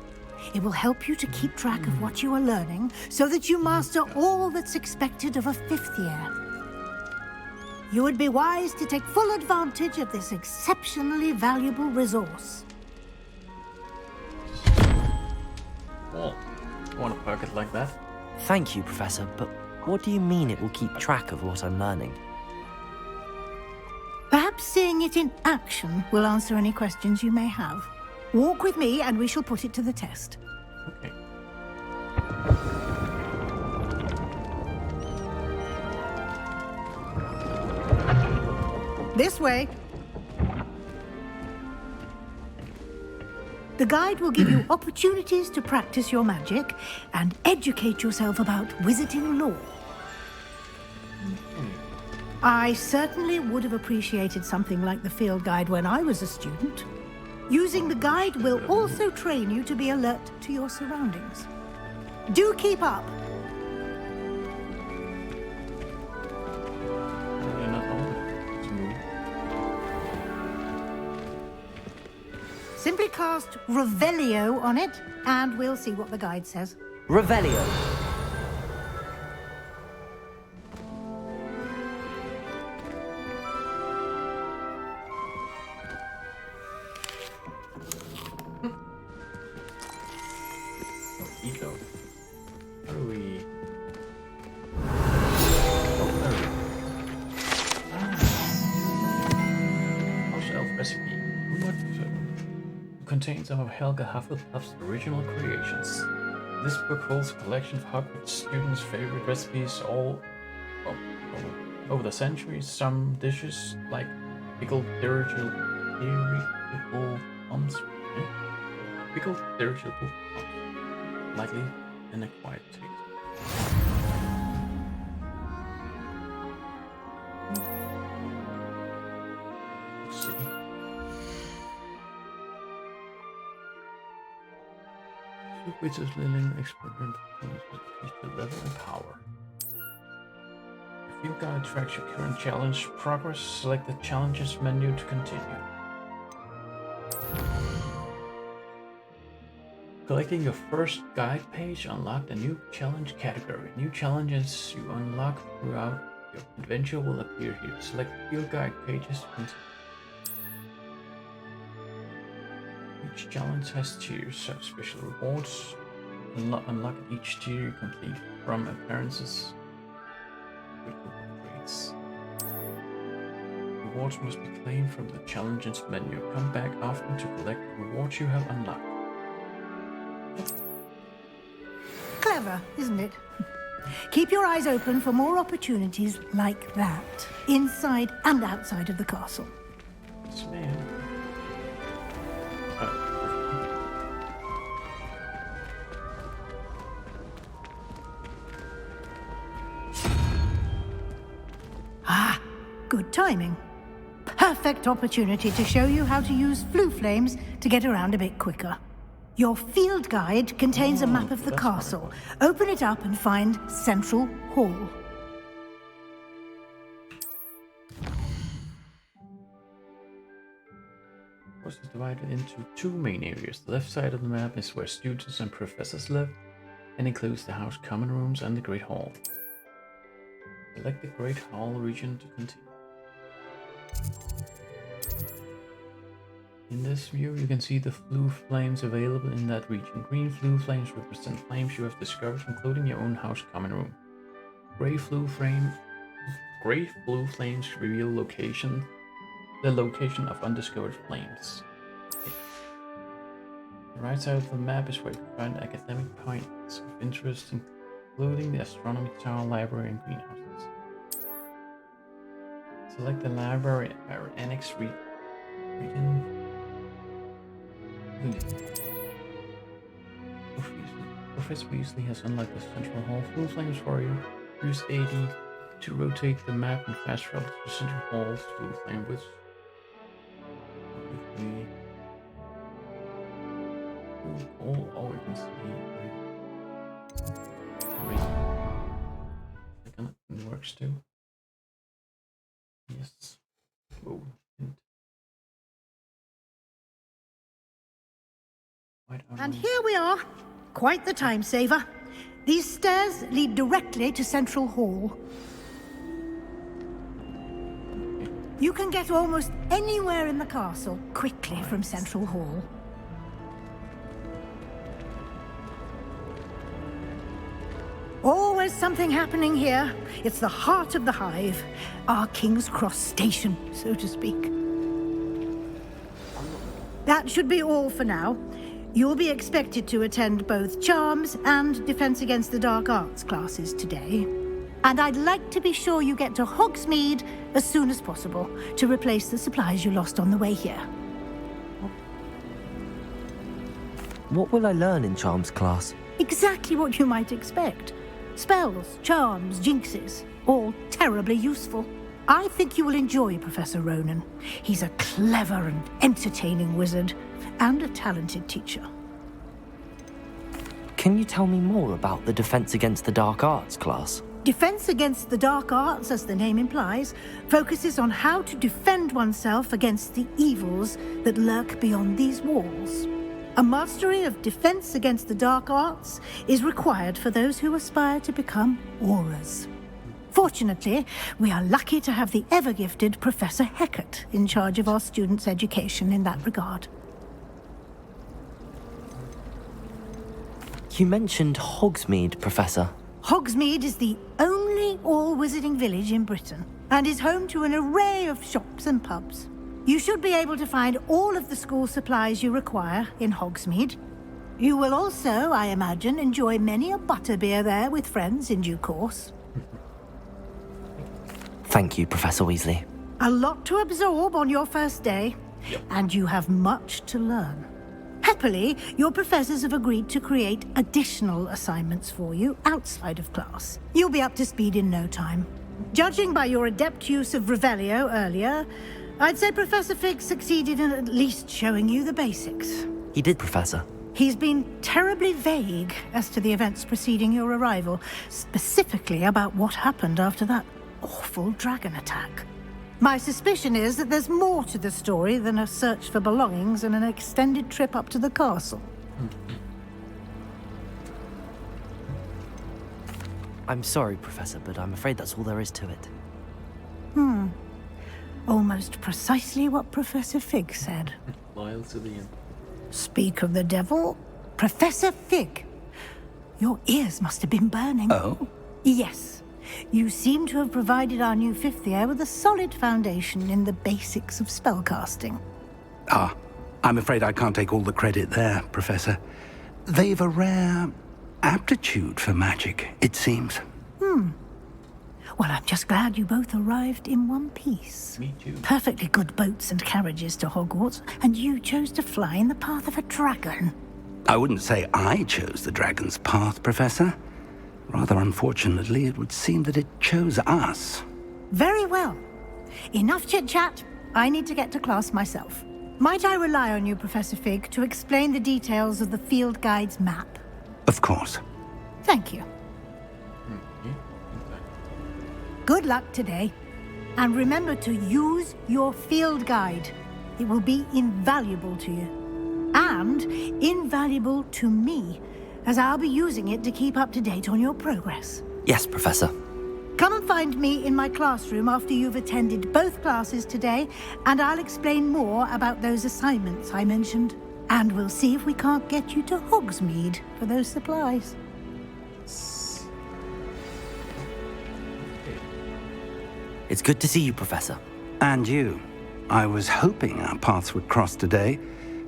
It will help you to keep track of what you are learning so that you master all that's expected of a 5th year. You would be wise to take full advantage of this exceptionally valuable resource. Well, I want to perk it like that. Thank you, Professor, but what do you mean it will keep track of what I'm learning? Perhaps seeing it in action will answer any questions you may have. Walk with me and we shall put it to the test. Okay. This way. The guide will give you opportunities to practice your magic and educate yourself about wizarding lore. I certainly would have appreciated something like the field guide when I was a student. Using the guide will also train you to be alert to your surroundings. Do keep up. Simply cast Revelio on it, and we'll see what the guide says. Revelio. How do we... House elf recipe. What contains some of Helga Hufflepuff's original creations. This book holds a collection of Hogwarts students' favorite recipes over the centuries. Some dishes like pickled dirigible plums, likely an acquired taste. Let's see. Wizard's Living experiment to level and power. If your guide tracks your current challenge progress, select the challenges menu to continue. Collecting your first guide page unlocked a new challenge category. New challenges you unlock throughout your adventure will appear here. Select field guide pages to continue. Each challenge has tiers of special rewards. Unlock each tier you complete from appearances. Upgrades. Rewards must be claimed from the challenges menu. Come back often to collect the rewards you have unlocked. Clever, isn't it? Keep your eyes open for more opportunities like that, inside and outside of the castle. Yes, ma'am. Ah, good timing. Perfect opportunity to show you how to use flue flames to get around a bit quicker. Your field guide contains a map of the castle. Open it up and find Central Hall. The course is divided into two main areas. The left side of the map is where students and professors live, and includes the house common rooms and the Great Hall. Select the Great Hall region to continue. In this view, you can see the flue flames available in that region. Green flue flames represent flames you have discovered, including your own house common room. Gray flue flames reveal the location of undiscovered flames. The right side of the map is where you find academic points of interest, including the astronomy tower, library, and greenhouses. Select the library annex Professor Weasley has unlocked the Central Hall full flames warrior. Use AD to rotate the map and fast travel to Central Hall's full flame with. All we can see. It works too. Yes. Whoa. And here we are. Quite the time saver. These stairs lead directly to Central Hall. You can get almost anywhere in the castle quickly from Central Hall. Always something happening here. It's the heart of the hive. Our King's Cross station, so to speak. That should be all for now. You'll be expected to attend both Charms and Defense Against the Dark Arts classes today. And I'd like to be sure you get to Hogsmeade as soon as possible to replace the supplies you lost on the way here. What will I learn in Charms class? Exactly what you might expect. Spells, charms, jinxes, all terribly useful. I think you will enjoy Professor Ronan. He's a clever and entertaining wizard, and a talented teacher. Can you tell me more about the Defense Against the Dark Arts class? Defense Against the Dark Arts, as the name implies, focuses on how to defend oneself against the evils that lurk beyond these walls. A mastery of Defense Against the Dark Arts is required for those who aspire to become Aurors. Fortunately, we are lucky to have the ever-gifted Professor Hecat in charge of our students' education in that regard. You mentioned Hogsmeade, Professor. Hogsmeade is the only all-wizarding village in Britain and is home to an array of shops and pubs. You should be able to find all of the school supplies you require in Hogsmeade. You will also, I imagine, enjoy many a butterbeer there with friends in due course. Thank you, Professor Weasley. A lot to absorb on your first day, and you have much to learn. Happily, your professors have agreed to create additional assignments for you outside of class. You'll be up to speed in no time. Judging by your adept use of Revelio earlier, I'd say Professor Fig succeeded in at least showing you the basics. He did, Professor. He's been terribly vague as to the events preceding your arrival, specifically about what happened after that awful dragon attack. My suspicion is that there's more to the story than a search for belongings and an extended trip up to the castle. I'm sorry, Professor, but I'm afraid that's all there is to it. Almost precisely what Professor Fig said. Loyal to the end. Speak of the devil, Professor Fig. Your ears must have been burning. Oh? Yes. You seem to have provided our new fifth year with a solid foundation in the basics of spellcasting. Ah, I'm afraid I can't take all the credit there, Professor. They've a rare aptitude for magic, it seems. Well, I'm just glad you both arrived in one piece. Me too. Perfectly good boats and carriages to Hogwarts, and you chose to fly in the path of a dragon. I wouldn't say I chose the dragon's path, Professor. Rather unfortunately, it would seem that it chose us. Very well. Enough chit-chat. I need to get to class myself. Might I rely on you, Professor Fig, to explain the details of the field guide's map? Of course. Thank you. Good luck today. And remember to use your field guide. It will be invaluable to you. And invaluable to me, as I'll be using it to keep up to date on your progress. Yes, Professor. Come and find me in my classroom after you've attended both classes today, and I'll explain more about those assignments I mentioned. And we'll see if we can't get you to Hogsmeade for those supplies. It's good to see you, Professor. And you. I was hoping our paths would cross today,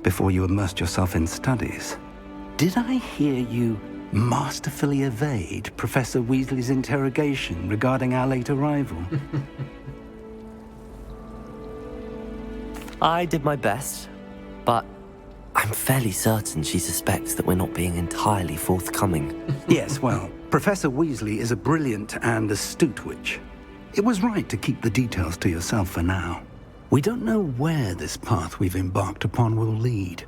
before you immersed yourself in studies. Did I hear you masterfully evade Professor Weasley's interrogation regarding our late arrival? I did my best, but I'm fairly certain she suspects that we're not being entirely forthcoming. Yes, well, Professor Weasley is a brilliant and astute witch. It was right to keep the details to yourself for now. We don't know where this path we've embarked upon will lead.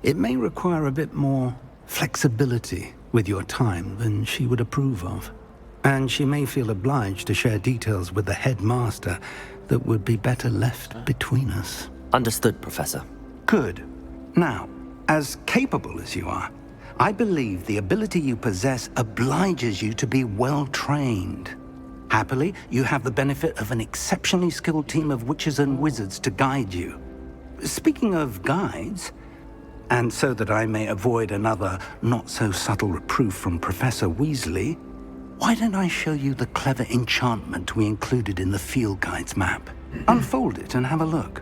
It may require a bit more flexibility with your time than she would approve of. And she may feel obliged to share details with the headmaster that would be better left between us. Understood, Professor. Good. Now, as capable as you are, I believe the ability you possess obliges you to be well trained. Happily, you have the benefit of an exceptionally skilled team of witches and wizards to guide you. Speaking of guides, and so that I may avoid another not-so-subtle reproof from Professor Weasley, why don't I show you the clever enchantment we included in the field guide's map? Unfold it and have a look.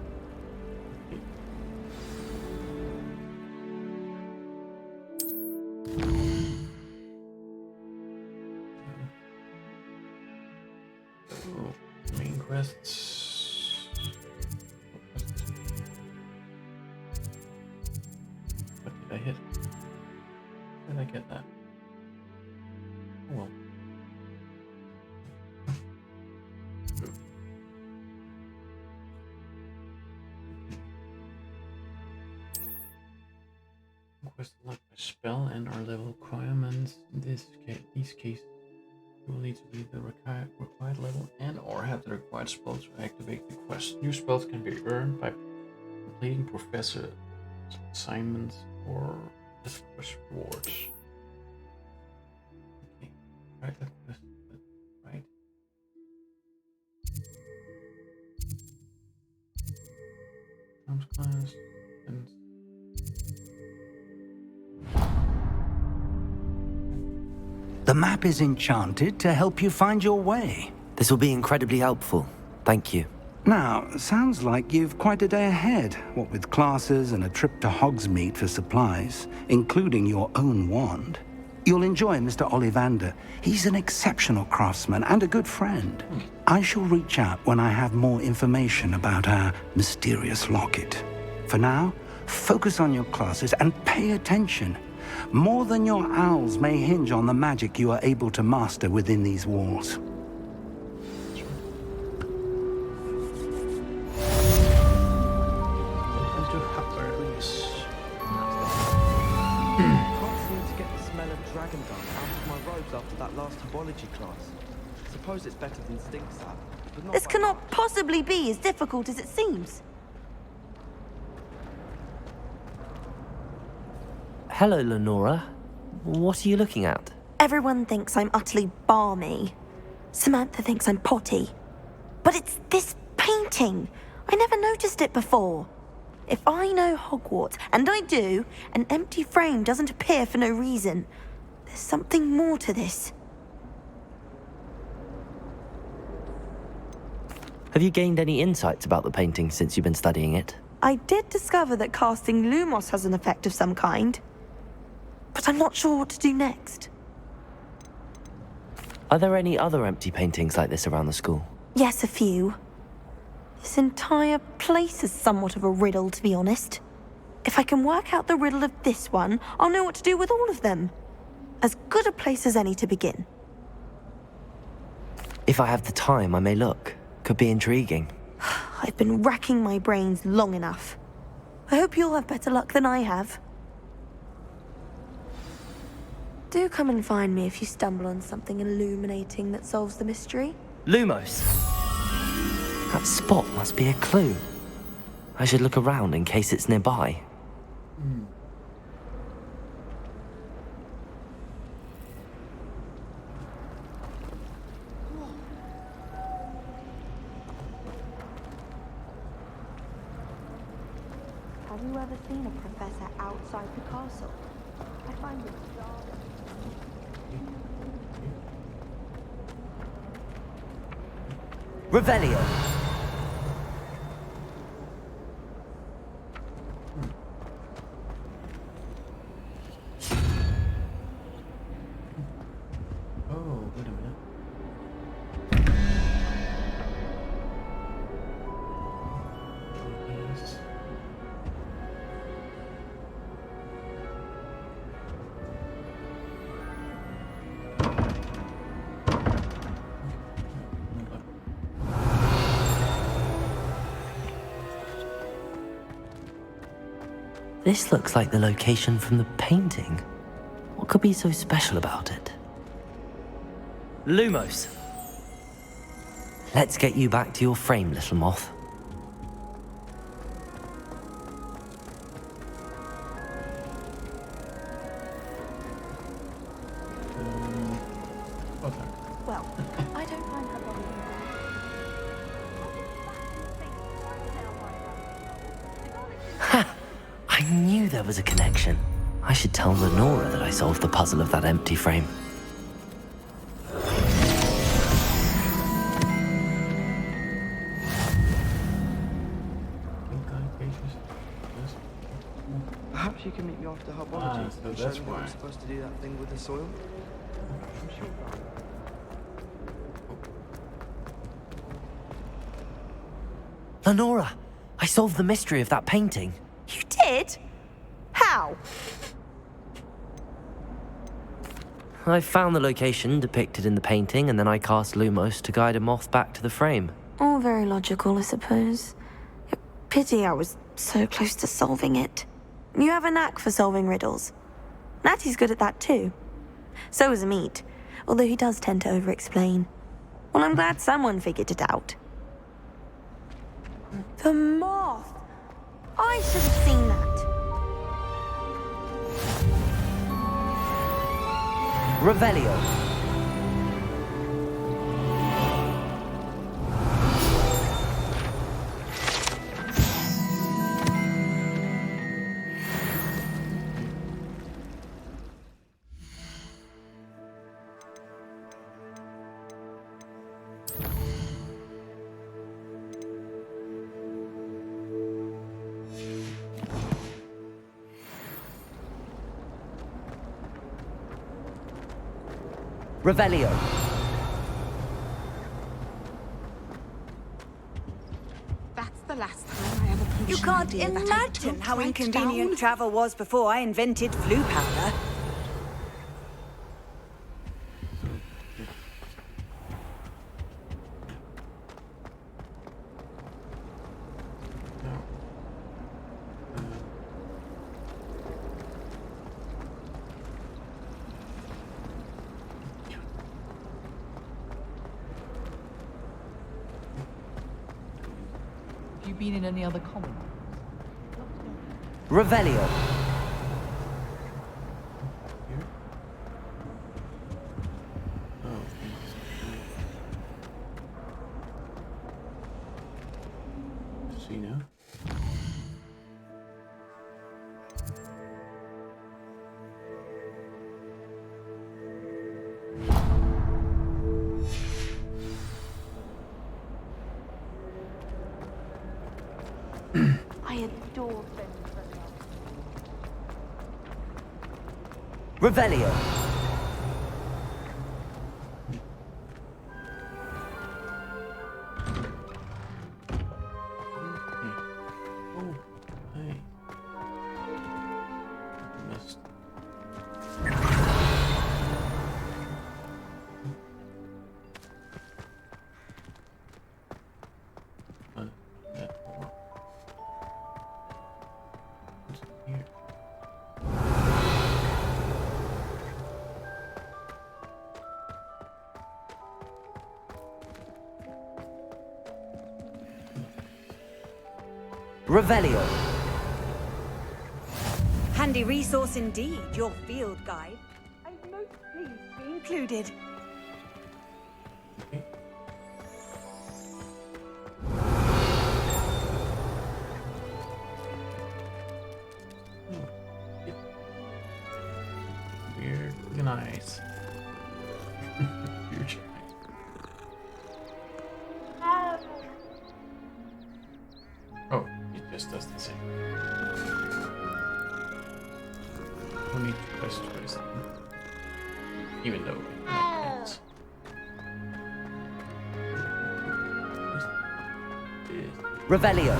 Main quests. What did I hit? How did I get that? Oh well. Quest unlocked by spell and our level requirements. In these cases, you will need to be the required level and or have the required spell to activate the quest. New spells can be earned by completing professor assignments or as quest rewards. Okay, right, right. Arms class and the map is enchanted to help you find your way. This will be incredibly helpful. Thank you. Now, sounds like you've quite a day ahead, what with classes and a trip to Hogsmeade for supplies, including your own wand. You'll enjoy Mr. Ollivander. He's an exceptional craftsman and a good friend. I shall reach out when I have more information about our mysterious locket. For now, focus on your classes and pay attention. More than your owls may hinge on the magic you are able to master within these walls. Welcome to Hogwarts. Can't seem to get the smell of dragon dung out of my robes after that last herbology class. Suppose it's better than stink sap, but not This by cannot possibly be as difficult as it seems. Hello, Lenora. What are you looking at? Everyone thinks I'm utterly balmy. Samantha thinks I'm potty. But it's this painting. I never noticed it before. If I know Hogwarts, and I do, an empty frame doesn't appear for no reason. There's something more to this. Have you gained any insights about the painting since you've been studying it? I did discover that casting Lumos has an effect of some kind. But I'm not sure what to do next. Are there any other empty paintings like this around the school? Yes, a few. This entire place is somewhat of a riddle, to be honest. If I can work out the riddle of this one, I'll know what to do with all of them. As good a place as any to begin. If I have the time, I may look. Could be intriguing. I've been racking my brains long enough. I hope you'll have better luck than I have. Do come and find me if you stumble on something illuminating that solves the mystery. Lumos! That spot must be a clue. I should look around in case it's nearby. Have you ever seen a professor outside the castle? I find it bizarre. Revelio! Oh, wait a minute. This looks like the location from the painting. What could be so special about it? Lumos! Let's get you back to your frame, little moth. Well, I don't mind her bothering Ha! I knew there was a connection. I should tell Lenora that I solved the puzzle of that empty frame. Perhaps you can meet me after herbology so and show that's me how why. I'm supposed to do that thing with the soil. I'm sure Lenora! I solved the mystery of that painting. You did? How? I found the location depicted in the painting, and then I cast Lumos to guide a moth back to the frame. All very logical, I suppose. Pity I was so close to solving it. You have a knack for solving riddles. Natty's good at that too. So is Amit, although he does tend to over-explain. Well, I'm glad someone figured it out. The moth! I should have seen that. Revelio. Revelio. That's the last time I ever punched You an can't idea that I imagine took how right inconvenient down. travel was before I invented flu powder. Have you been in any other common? Revelio. See now? I adore things. Revelio. Oh, hey. Missed. That door. What's in here? Revelio. Handy resource indeed, your field guide. I'm most pleased to be included. Weird. Nice. Huge. Oh, it just does the same. No need to press twice. Even though it makes sense. Revelio.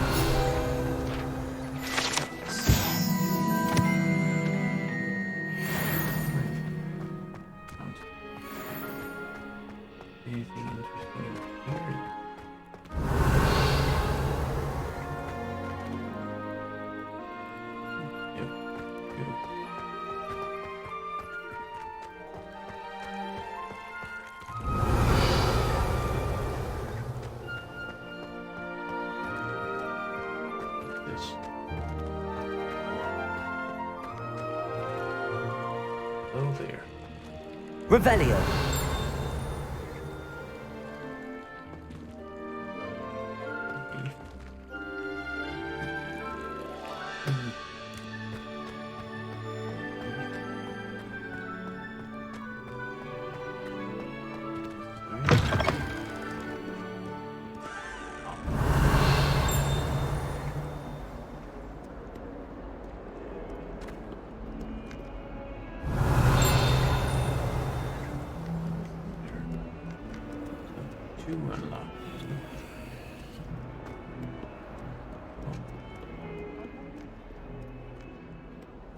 Anything interesting here? Yep. there. Revelio. Two unlocked.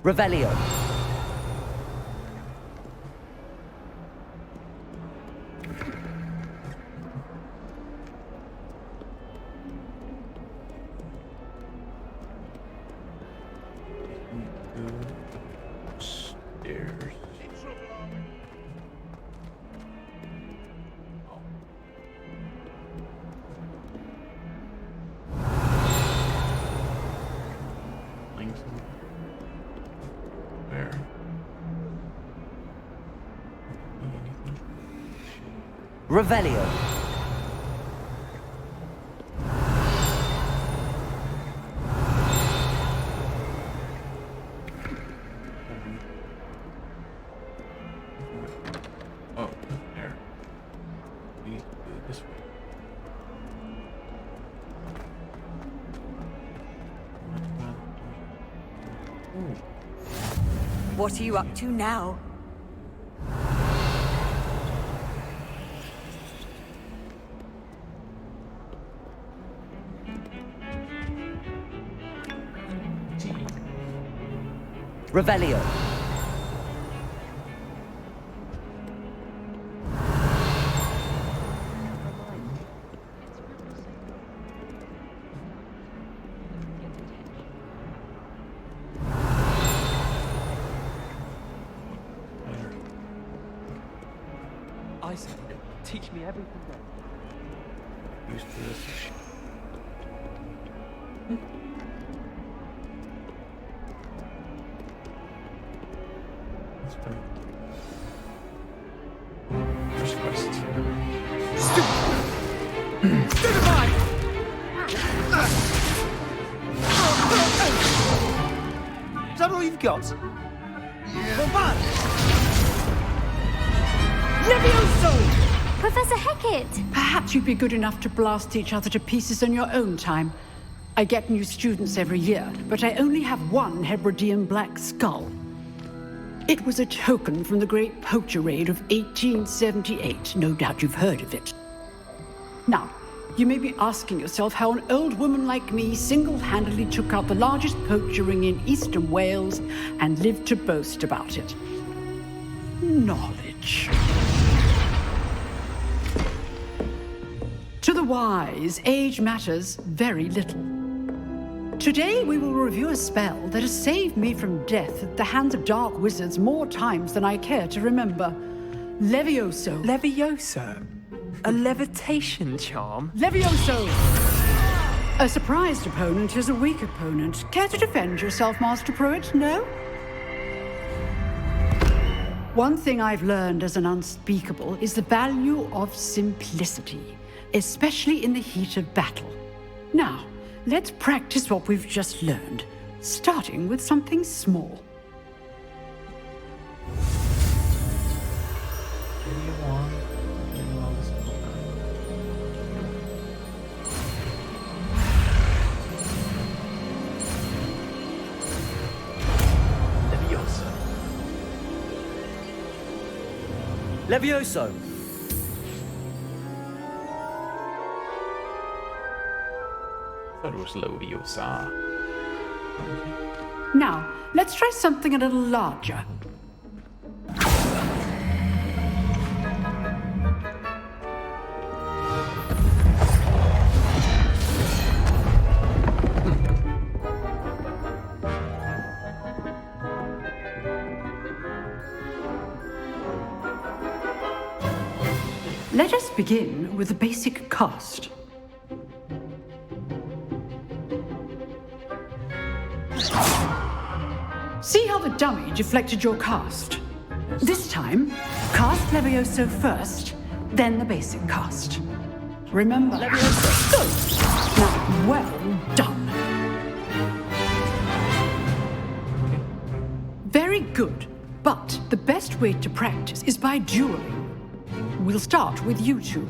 Revelio. Stairs. Links. Where? Revelio. Oh, there. We need to do it this way. What are you up to now? Revelio. Isaac, teach me everything then. Used to this. That's fine. First quest. Stupefy! Is that all you've got? Bombard! Levioso! Professor Hecat! Perhaps you'd be good enough to blast each other to pieces in your own time. I get new students every year, but I only have one Hebridean black skull. It was a token from the Great Poacher Raid of 1878. No doubt you've heard of it. Now, you may be asking yourself how an old woman like me single-handedly took out the largest poacher ring in eastern Wales and lived to boast about it. Knowledge. To the wise, age matters very little. Today we will review a spell that has saved me from death at the hands of dark wizards more times than I care to remember. Levioso. Levioso? A levitation charm? Levioso! A surprised opponent is a weak opponent. Care to defend yourself, Master Pruitt? No? One thing I've learned as an unspeakable is the value of simplicity, especially in the heat of battle. Now, let's practice what we've just learned, starting with something small. Levioso. Thought it was Leviosa. Now, let's try something a little larger. Let us begin with the basic cast. See how the dummy deflected your cast? This time, cast Levioso first, then the basic cast. Remember, Levioso. Now, well done. Very good, but the best way to practice is by dueling. We'll start with you two.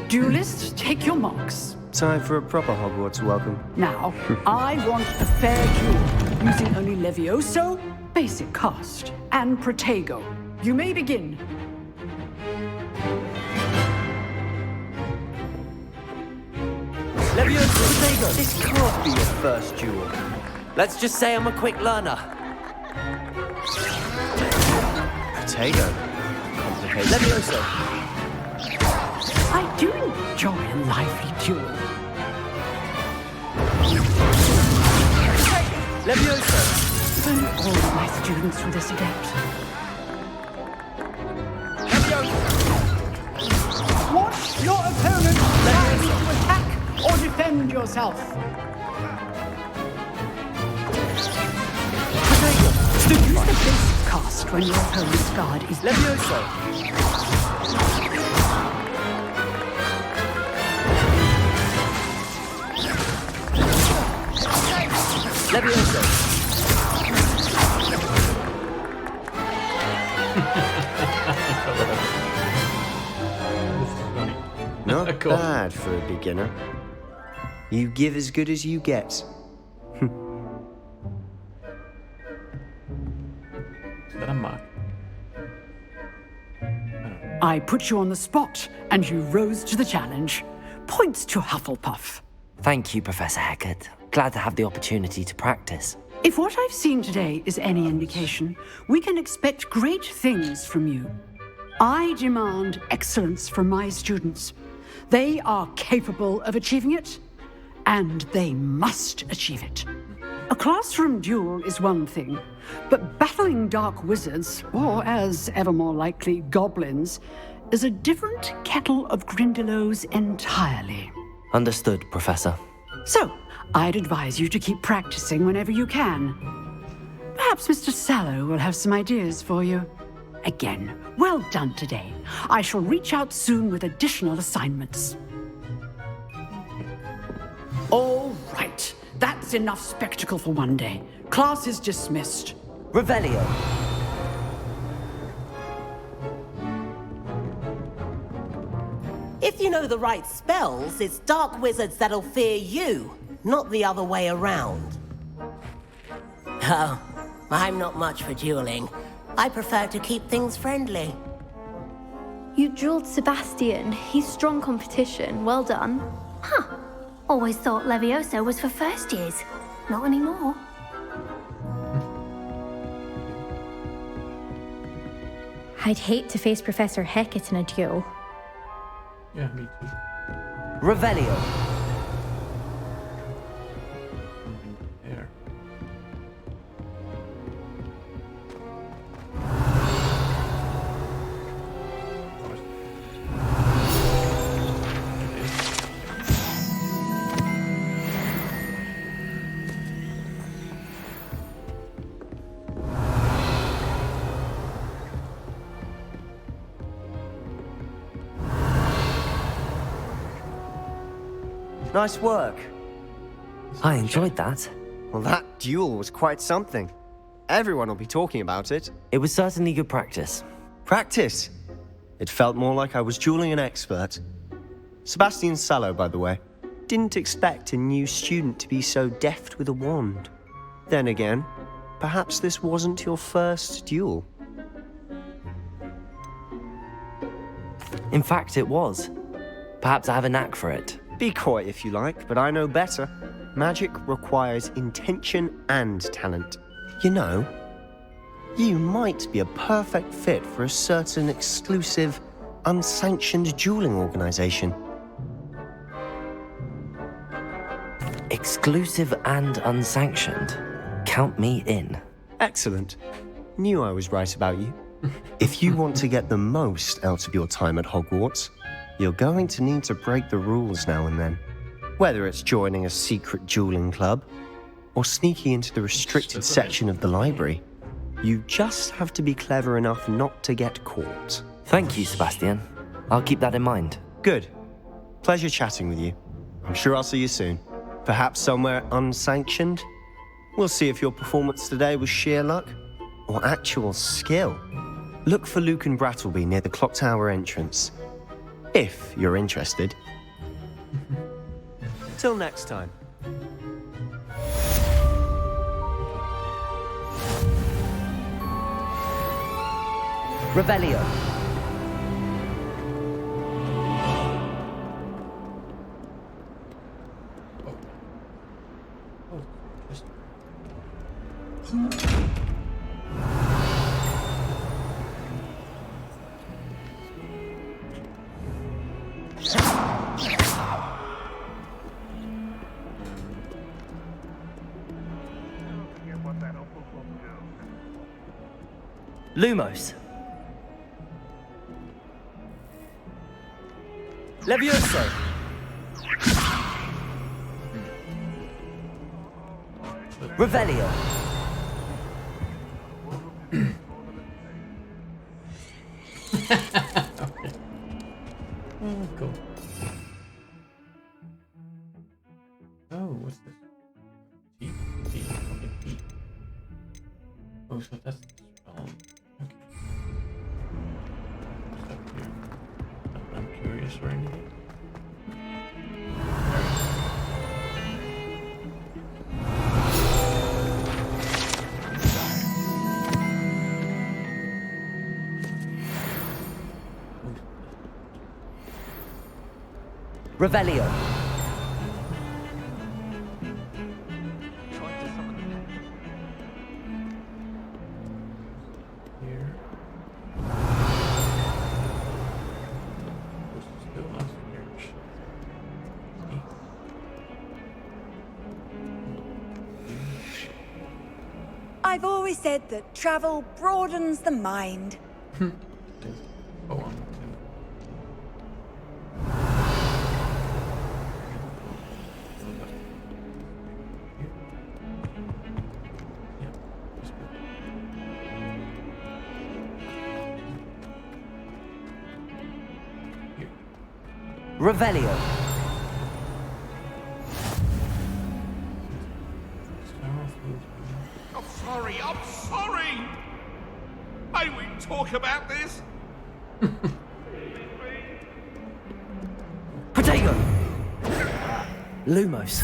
Duelists, take your marks. Time for a proper Hogwarts welcome. Now, I want a fair duel, using only Levioso, basic cast, and Protego. You may begin. Levioso, Protego. This can't be your first duel. Let's just say I'm a quick learner. Protego. Complicated. Levioso. I do enjoy a lively duel. Levioso! Burn all of my students with this adept. Watch your opponent try to attack or defend yourself. So use the basic cast when your opponent's guard is Levioso! Levioso! Not bad for a beginner. You give as good as you get. I put you on the spot, and you rose to the challenge. Points to Hufflepuff. Thank you, Professor Hecat. Glad to have the opportunity to practice. If what I've seen today is any indication, we can expect great things from you. I demand excellence from my students. They are capable of achieving it, and they must achieve it. A classroom duel is one thing, but battling dark wizards, or as ever more likely, goblins, is a different kettle of Grindylows entirely. Understood, Professor. So, I'd advise you to keep practicing whenever you can. Perhaps Mr. Sallow will have some ideas for you. Again, well done today. I shall reach out soon with additional assignments. All right. That's enough spectacle for one day. Class is dismissed. Revelio. If you know the right spells, it's dark wizards that'll fear you, not the other way around. Oh, I'm not much for dueling. I prefer to keep things friendly. You dueled Sebastian. He's strong competition. Well done. Huh. Always thought Levioso was for first years. Not anymore. I'd hate to face Professor Hecat in a duel. Yeah, me too. Revelio. There. Nice work. I enjoyed that. Well, that duel was quite something. Everyone will be talking about it. It was certainly good practice. Practice? It felt more like I was dueling an expert. Sebastian Sallow, by the way. Didn't expect a new student to be so deft with a wand. Then again, perhaps this wasn't your first duel. In fact, it was. Perhaps I have a knack for it. Be coy if you like, but I know better. Magic requires intention and talent. You know, you might be a perfect fit for a certain exclusive, unsanctioned dueling organization. Exclusive and unsanctioned. Count me in. Excellent. Knew I was right about you. If you want to get the most out of your time at Hogwarts, you're going to need to break the rules now and then. Whether it's joining a secret dueling club, or sneaking into the restricted section of the library. You just have to be clever enough not to get caught. Thank you, Sebastian. I'll keep that in mind. Good. Pleasure chatting with you. I'm sure I'll see you soon. Perhaps somewhere unsanctioned? We'll see if your performance today was sheer luck or actual skill. Look for Luke and Brattleby near the clock tower entrance, if you're interested. Till next time. Revelio. Lumos. Levioso. Revelio. Okay. Oh, cool. Oh, what's this? T. Okay, T. Oh, so that's the spell. Okay. What's up here? I'm curious or anything. Revelio. Here. Still last marriage. I've always said that travel broadens the mind. Oh, Revelio. I'm sorry, I'm sorry! May we talk about this? Potato. Lumos.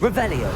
Revelio.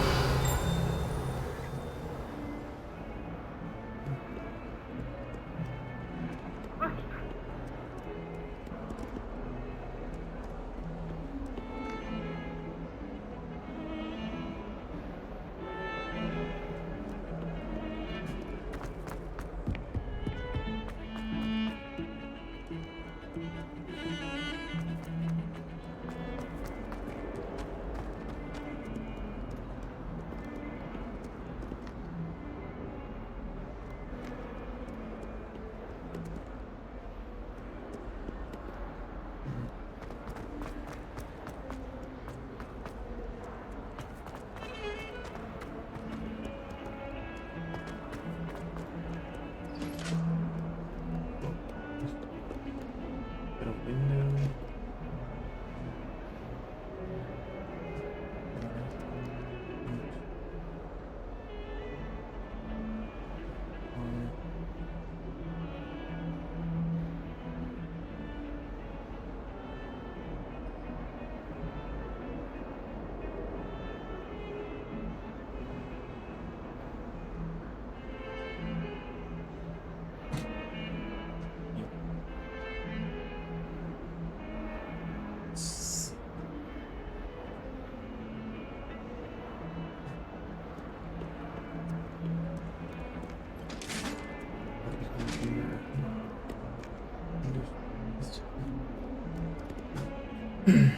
Stairs.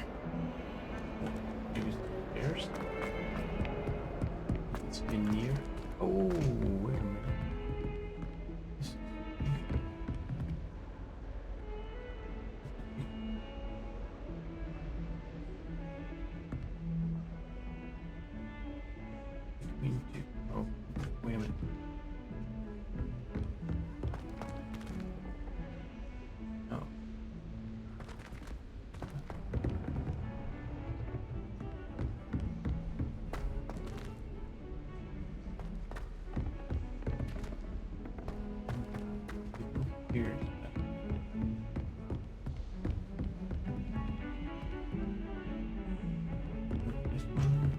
It's in here. Oh, wait a minute. Oh, wait a minute. Oh. Here. This one.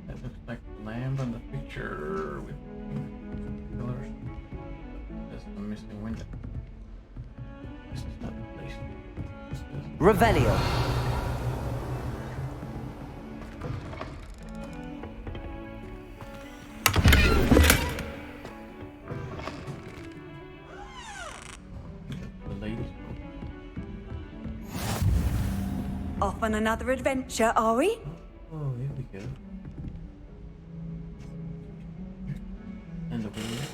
That looks like the lamp on the picture with pillars. There's a missing window. This is not the place. Revelio. Off on another adventure, are we? Oh, here we go. And the window.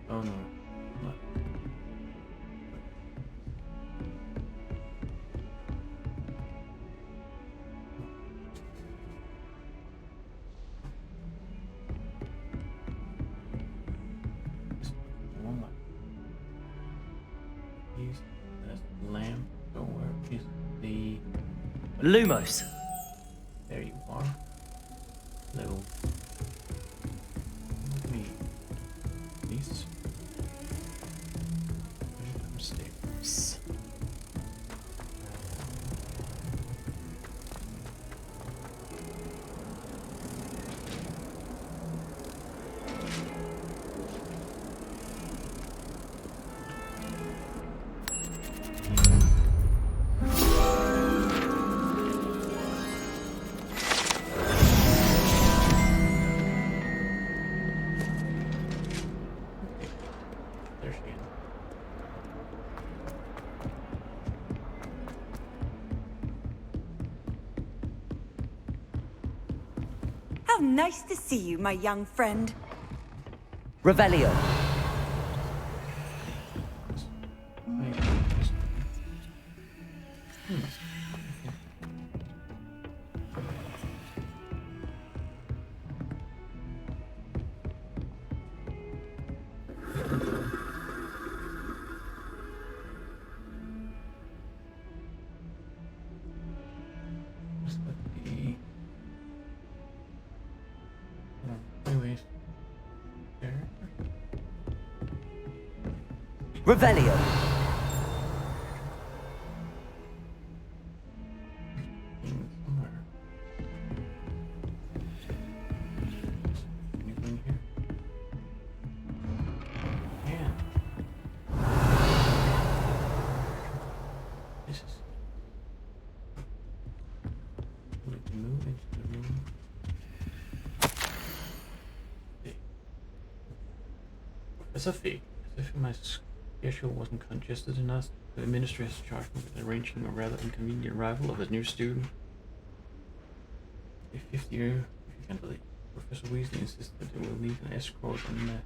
Oh no. Not. One light. That's the lamp. So where is the Lumos. There you are. Hello. Let me. These. Stairs. There she is. How nice to see you, my young friend. Revelio. Anyways, there. Revelio. Somewhere. Anything here? Yeah. This is. We can move into the room. Professor Fig, as if my schedule wasn't congested enough, the ministry has charged me with arranging a rather inconvenient arrival of a new student. A 50-year, if you can believe. Professor Weasley insists that they will need an escort and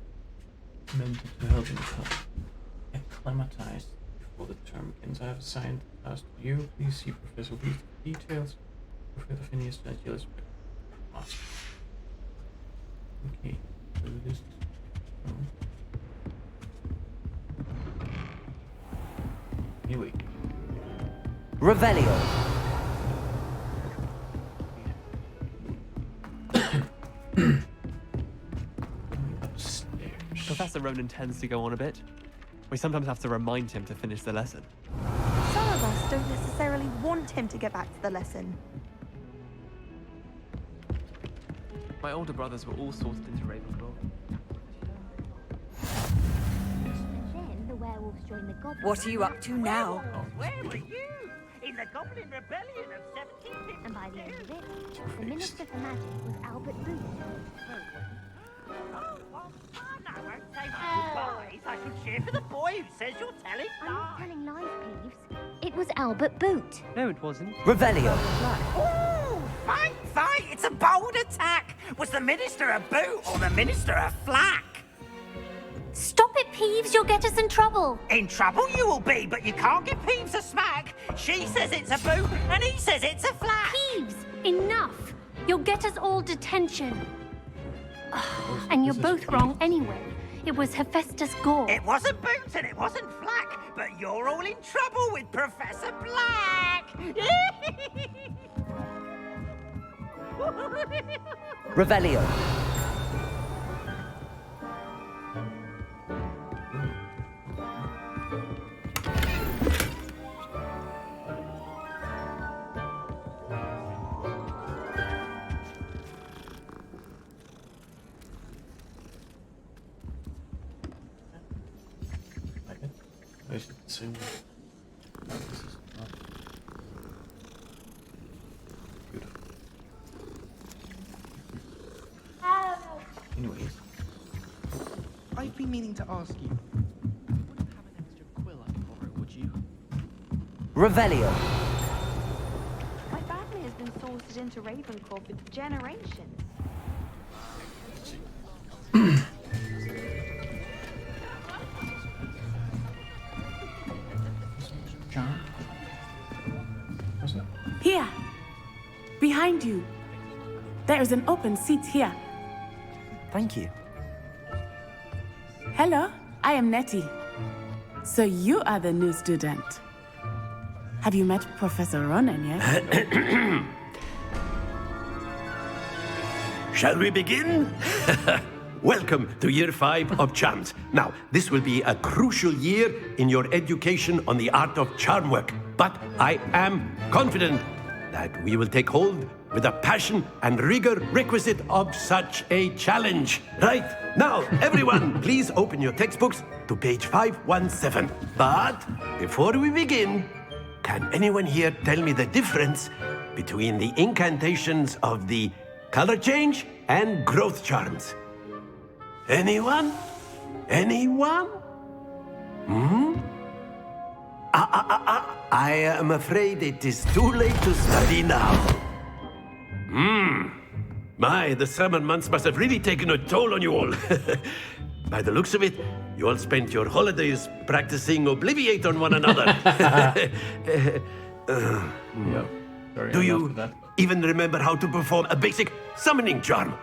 mentor to help him acclimatize before the term begins. I have assigned the task to you. Please see Professor Weasley for details. Professor Phineas Giles. Okay, so this is. Anyway. Revelio. Professor Ronan tends to go on a bit. We sometimes have to remind him to finish the lesson. Some of us don't necessarily want him to get back to the lesson. My older brothers were all sorted into Ravenclaw. Then the werewolves joined the goblins. What are you up to now? Where were you? In the Goblin Rebellion of 1750. And by the end of it, the Minister for Magic was Albert Booth. I should cheer for the boy who says you're telling I'm not telling lies, Peeves. It was Albert Boot. No, it wasn't. Revelio. Oh, fight! It's a bold attack! Was the Minister a boot or the Minister a flack? Stop it, Peeves. You'll get us in trouble. In trouble you will be, but you can't give Peeves a smack. She says it's a boot and he says it's a flack. Peeves, enough. You'll get us all detention. And you're both wrong anyway. It was Hephaestus Gore. It wasn't boot and it wasn't flack, but you're all in trouble with Professor Black. Revelio. Is it the same way? No, this is not. Beautiful. Anyways. I've been meaning to ask you. You wouldn't have an extra quill I could borrow, would you? Revelio. My family has been sorted into Ravenclaw for generations. John? What's that? Here. Behind you. There is an open seat here. Thank you. Hello, I am Nettie. So you are the new student. Have you met Professor Ronan yet? Shall we begin? Welcome to Year 5 of Charms. Now, this will be a crucial year in your education on the art of charm work. But I am confident that we will take hold with the passion and rigor requisite of such a challenge. Right, now, everyone, please open your textbooks to page 517. But before we begin, can anyone here tell me the difference between the incantations of the color change and growth charms? Anyone? Anyone? I am afraid it is too late to study now. My, the summer months must have really taken a toll on you all. By the looks of it, you all spent your holidays practicing Obliviate on one another. Yep. Do you even remember how to perform a basic summoning charm?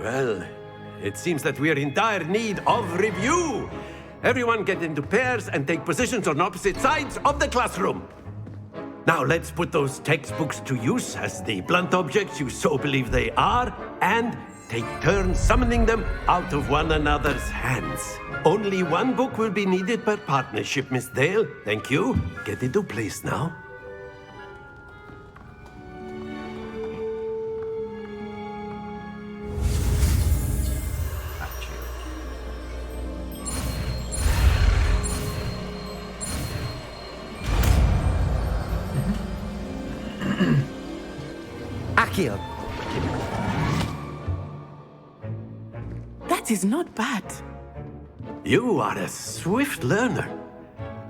Well, it seems that we are in dire need of review. Everyone get into pairs and take positions on opposite sides of the classroom. Now let's put those textbooks to use as the blunt objects you so believe they are, and take turns summoning them out of one another's hands. Only one book will be needed per partnership, Miss Dale. Thank you. Get into place now. Accio. That is not bad. You are a swift learner.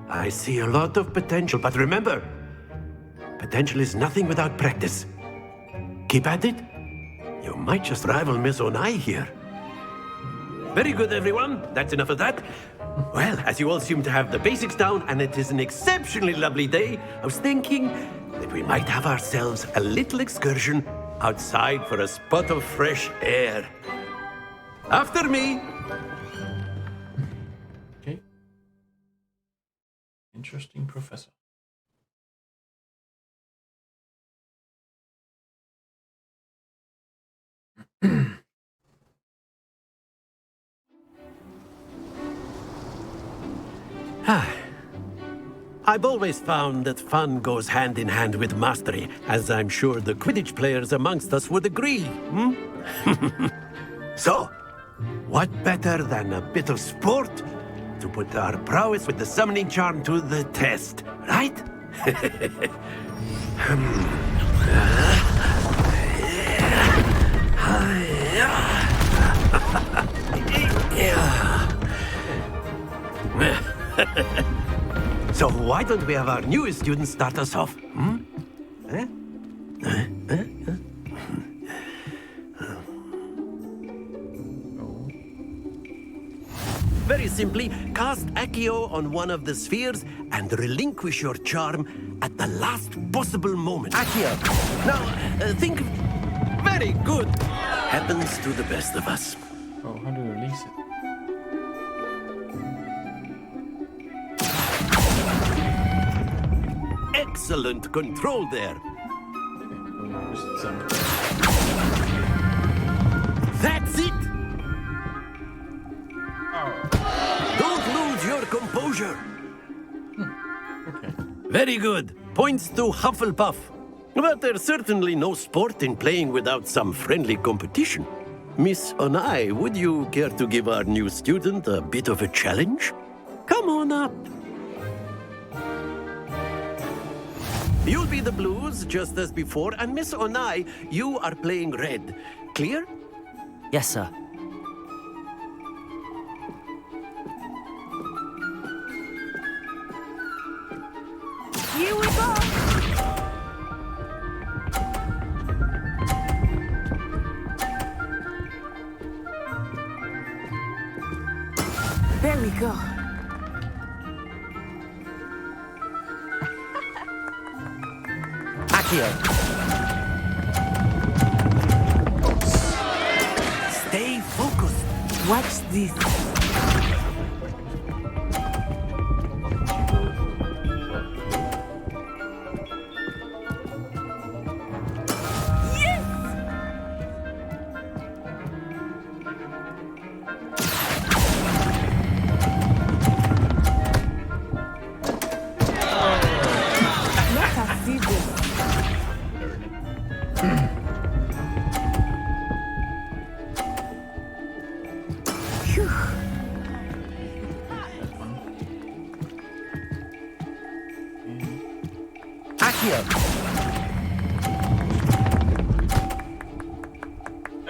I see a lot of potential, but remember, potential is nothing without practice. Keep at it. You might just rival Miss Onai here. Very good, everyone. That's enough of that. Well, as you all seem to have the basics down, and it is an exceptionally lovely day, I was thinking that we might have ourselves a little excursion outside for a spot of fresh air. After me. Okay. Interesting professor. I've always found that fun goes hand in hand with mastery, as I'm sure the Quidditch players amongst us would agree. So, what better than a bit of sport to put our prowess with the summoning charm to the test, right? So why don't we have our newest student start us off? Very simply, cast Accio on one of the spheres and relinquish your charm at the last possible moment. Accio! Now, think... Very good! Happens to the best of us. Oh, how do you release it? Excellent control there. That's it! Don't lose your composure. Very good. Points to Hufflepuff. But there's certainly no sport in playing without some friendly competition. Miss Onai, would you care to give our new student a bit of a challenge? Come on up. You'll be the blues, just as before, and Miss Onai, you are playing red. Clear? Yes, sir. Here we go! There we go. Accio. Stay focused. Watch this.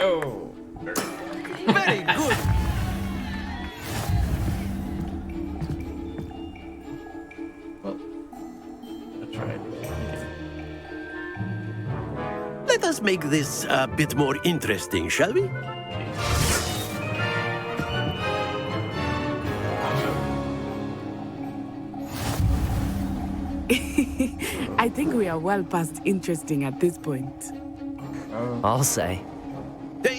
Oh. Very good. Well, I'll try it. Let us make this a bit more interesting, shall we? I think we are well past interesting at this point. I'll say.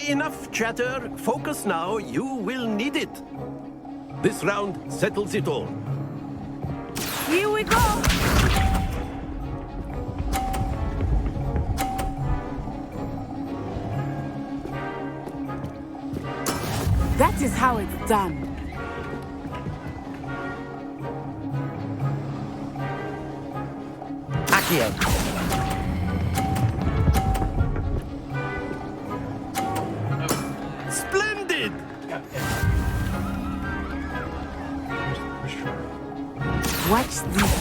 Enough chatter. Focus now. You will need it. This round settles it all. Here we go! That is how it's done. Accio. Splendid! Watch this.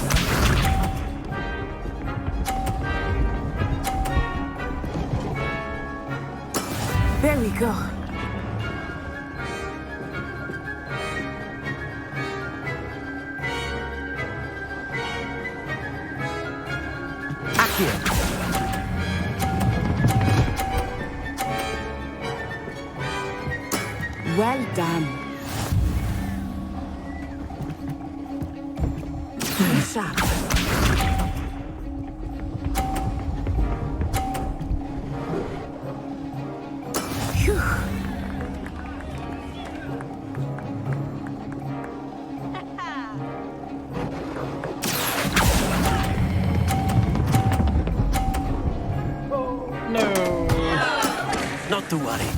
There we go. Accio. Well done. Sharp. Phew. No. Not to worry.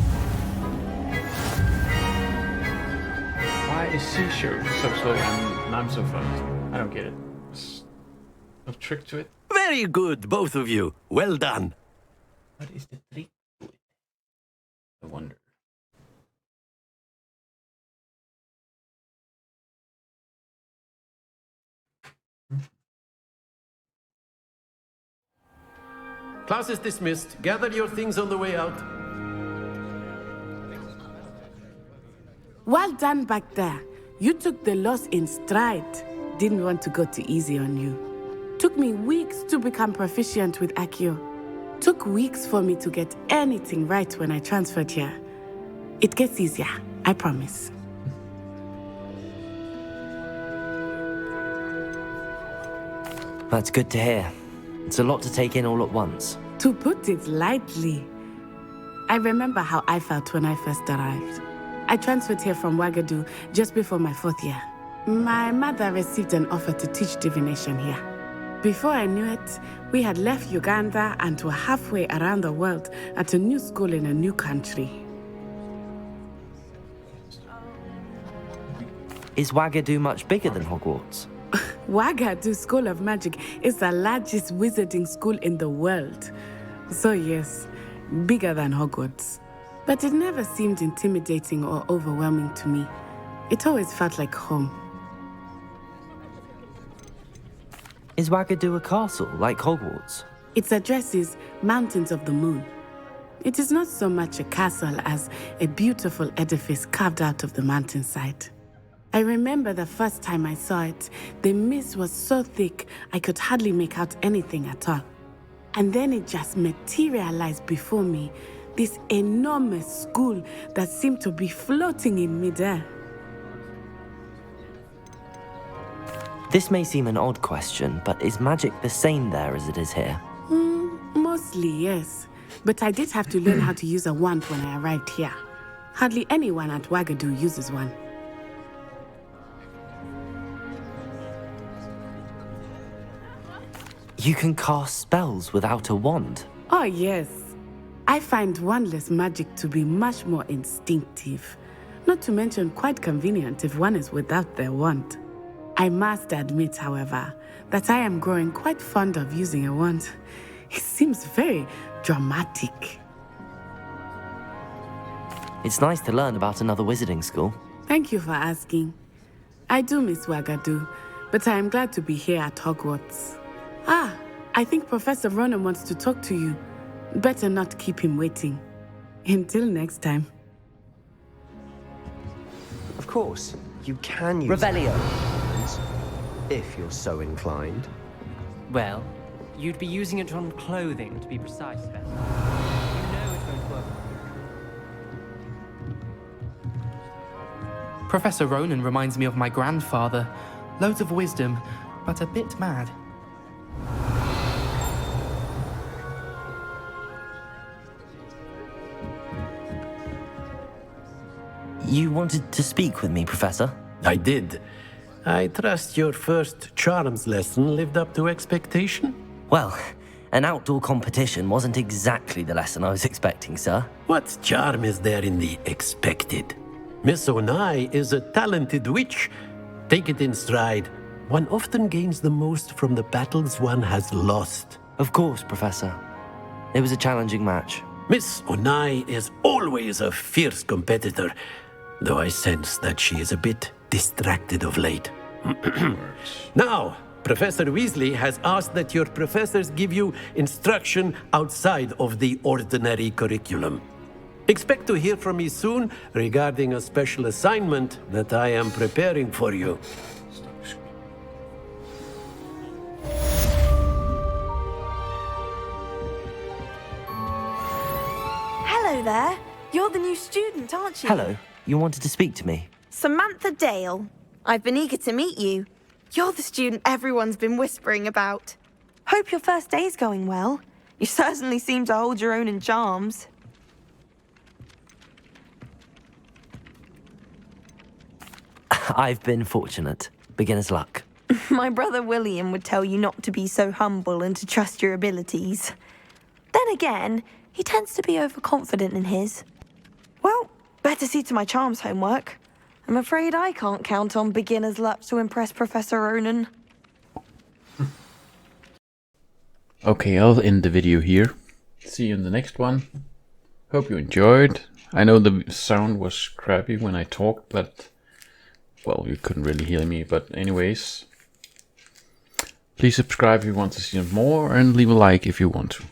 Why is she so slow and I'm so fast? I don't get it. There's no trick to it. Very good, both of you. Well done. What is the trick to it? I wonder. Class is dismissed. Gather your things on the way out. Well done back there. You took the loss in stride. Didn't want to go too easy on you. Took me weeks to become proficient with Accio. Took weeks for me to get anything right when I transferred here. It gets easier, I promise. That's good to hear. It's a lot to take in all at once. To put it lightly, I remember how I felt when I first arrived. I transferred here from Wagadu just before my 4th year. My mother received an offer to teach divination here. Before I knew it, we had left Uganda and were halfway around the world at a new school in a new country. Is Wagadu much bigger than Hogwarts? Wagadu School of Magic is the largest wizarding school in the world. So yes, bigger than Hogwarts. But it never seemed intimidating or overwhelming to me. It always felt like home. Is Wagadu a castle, like Hogwarts? Its address is Mountains of the Moon. It is not so much a castle as a beautiful edifice carved out of the mountainside. I remember the first time I saw it, the mist was so thick I could hardly make out anything at all. And then it just materialized before me, this enormous school that seemed to be floating in midair. This may seem an odd question, but is magic the same there as it is here? Mostly, yes. But I did have to learn how to use a wand when I arrived here. Hardly anyone at Wagadu uses one. You can cast spells without a wand? Oh, yes. I find wandless magic to be much more instinctive. Not to mention quite convenient if one is without their wand. I must admit, however, that I am growing quite fond of using a wand. It seems very dramatic. It's nice to learn about another wizarding school. Thank you for asking. I do miss Wagadu, but I am glad to be here at Hogwarts. Ah, I think Professor Ronan wants to talk to you. Better not keep him waiting. Until next time. Of course, you can use Revelio. If you're so inclined. Well, you'd be using it on clothing, to be precise, then. You know it won't work. Professor Ronan reminds me of my grandfather. Loads of wisdom, but a bit mad. You wanted to speak with me, Professor? I did. I trust your first charms lesson lived up to expectation? Well, an outdoor competition wasn't exactly the lesson I was expecting, sir. What charm is there in the expected? Miss Onai is a talented witch. Take it in stride. One often gains the most from the battles one has lost. Of course, Professor. It was a challenging match. Miss Onai is always a fierce competitor, though I sense that she is a bit distracted of late. Now, Professor Weasley has asked that your professors give you instruction outside of the ordinary curriculum. Expect to hear from me soon regarding a special assignment that I am preparing for you. Hello there. You're the new student, aren't you? Hello. You wanted to speak to me? Samantha Dale. I've been eager to meet you. You're the student everyone's been whispering about. Hope your first day's going well. You certainly seem to hold your own in charms. I've been fortunate. Beginner's luck. My brother William would tell you not to be so humble and to trust your abilities. Then again, he tends to be overconfident in his. Well, better see to my charms homework. I'm afraid I can't count on beginner's luck to impress Professor Ronan. Okay, I'll end the video here. See you in the next one. Hope you enjoyed. I know the sound was crappy when I talked, but well, you couldn't really hear me. But anyways, please subscribe if you want to see more and leave a like if you want to.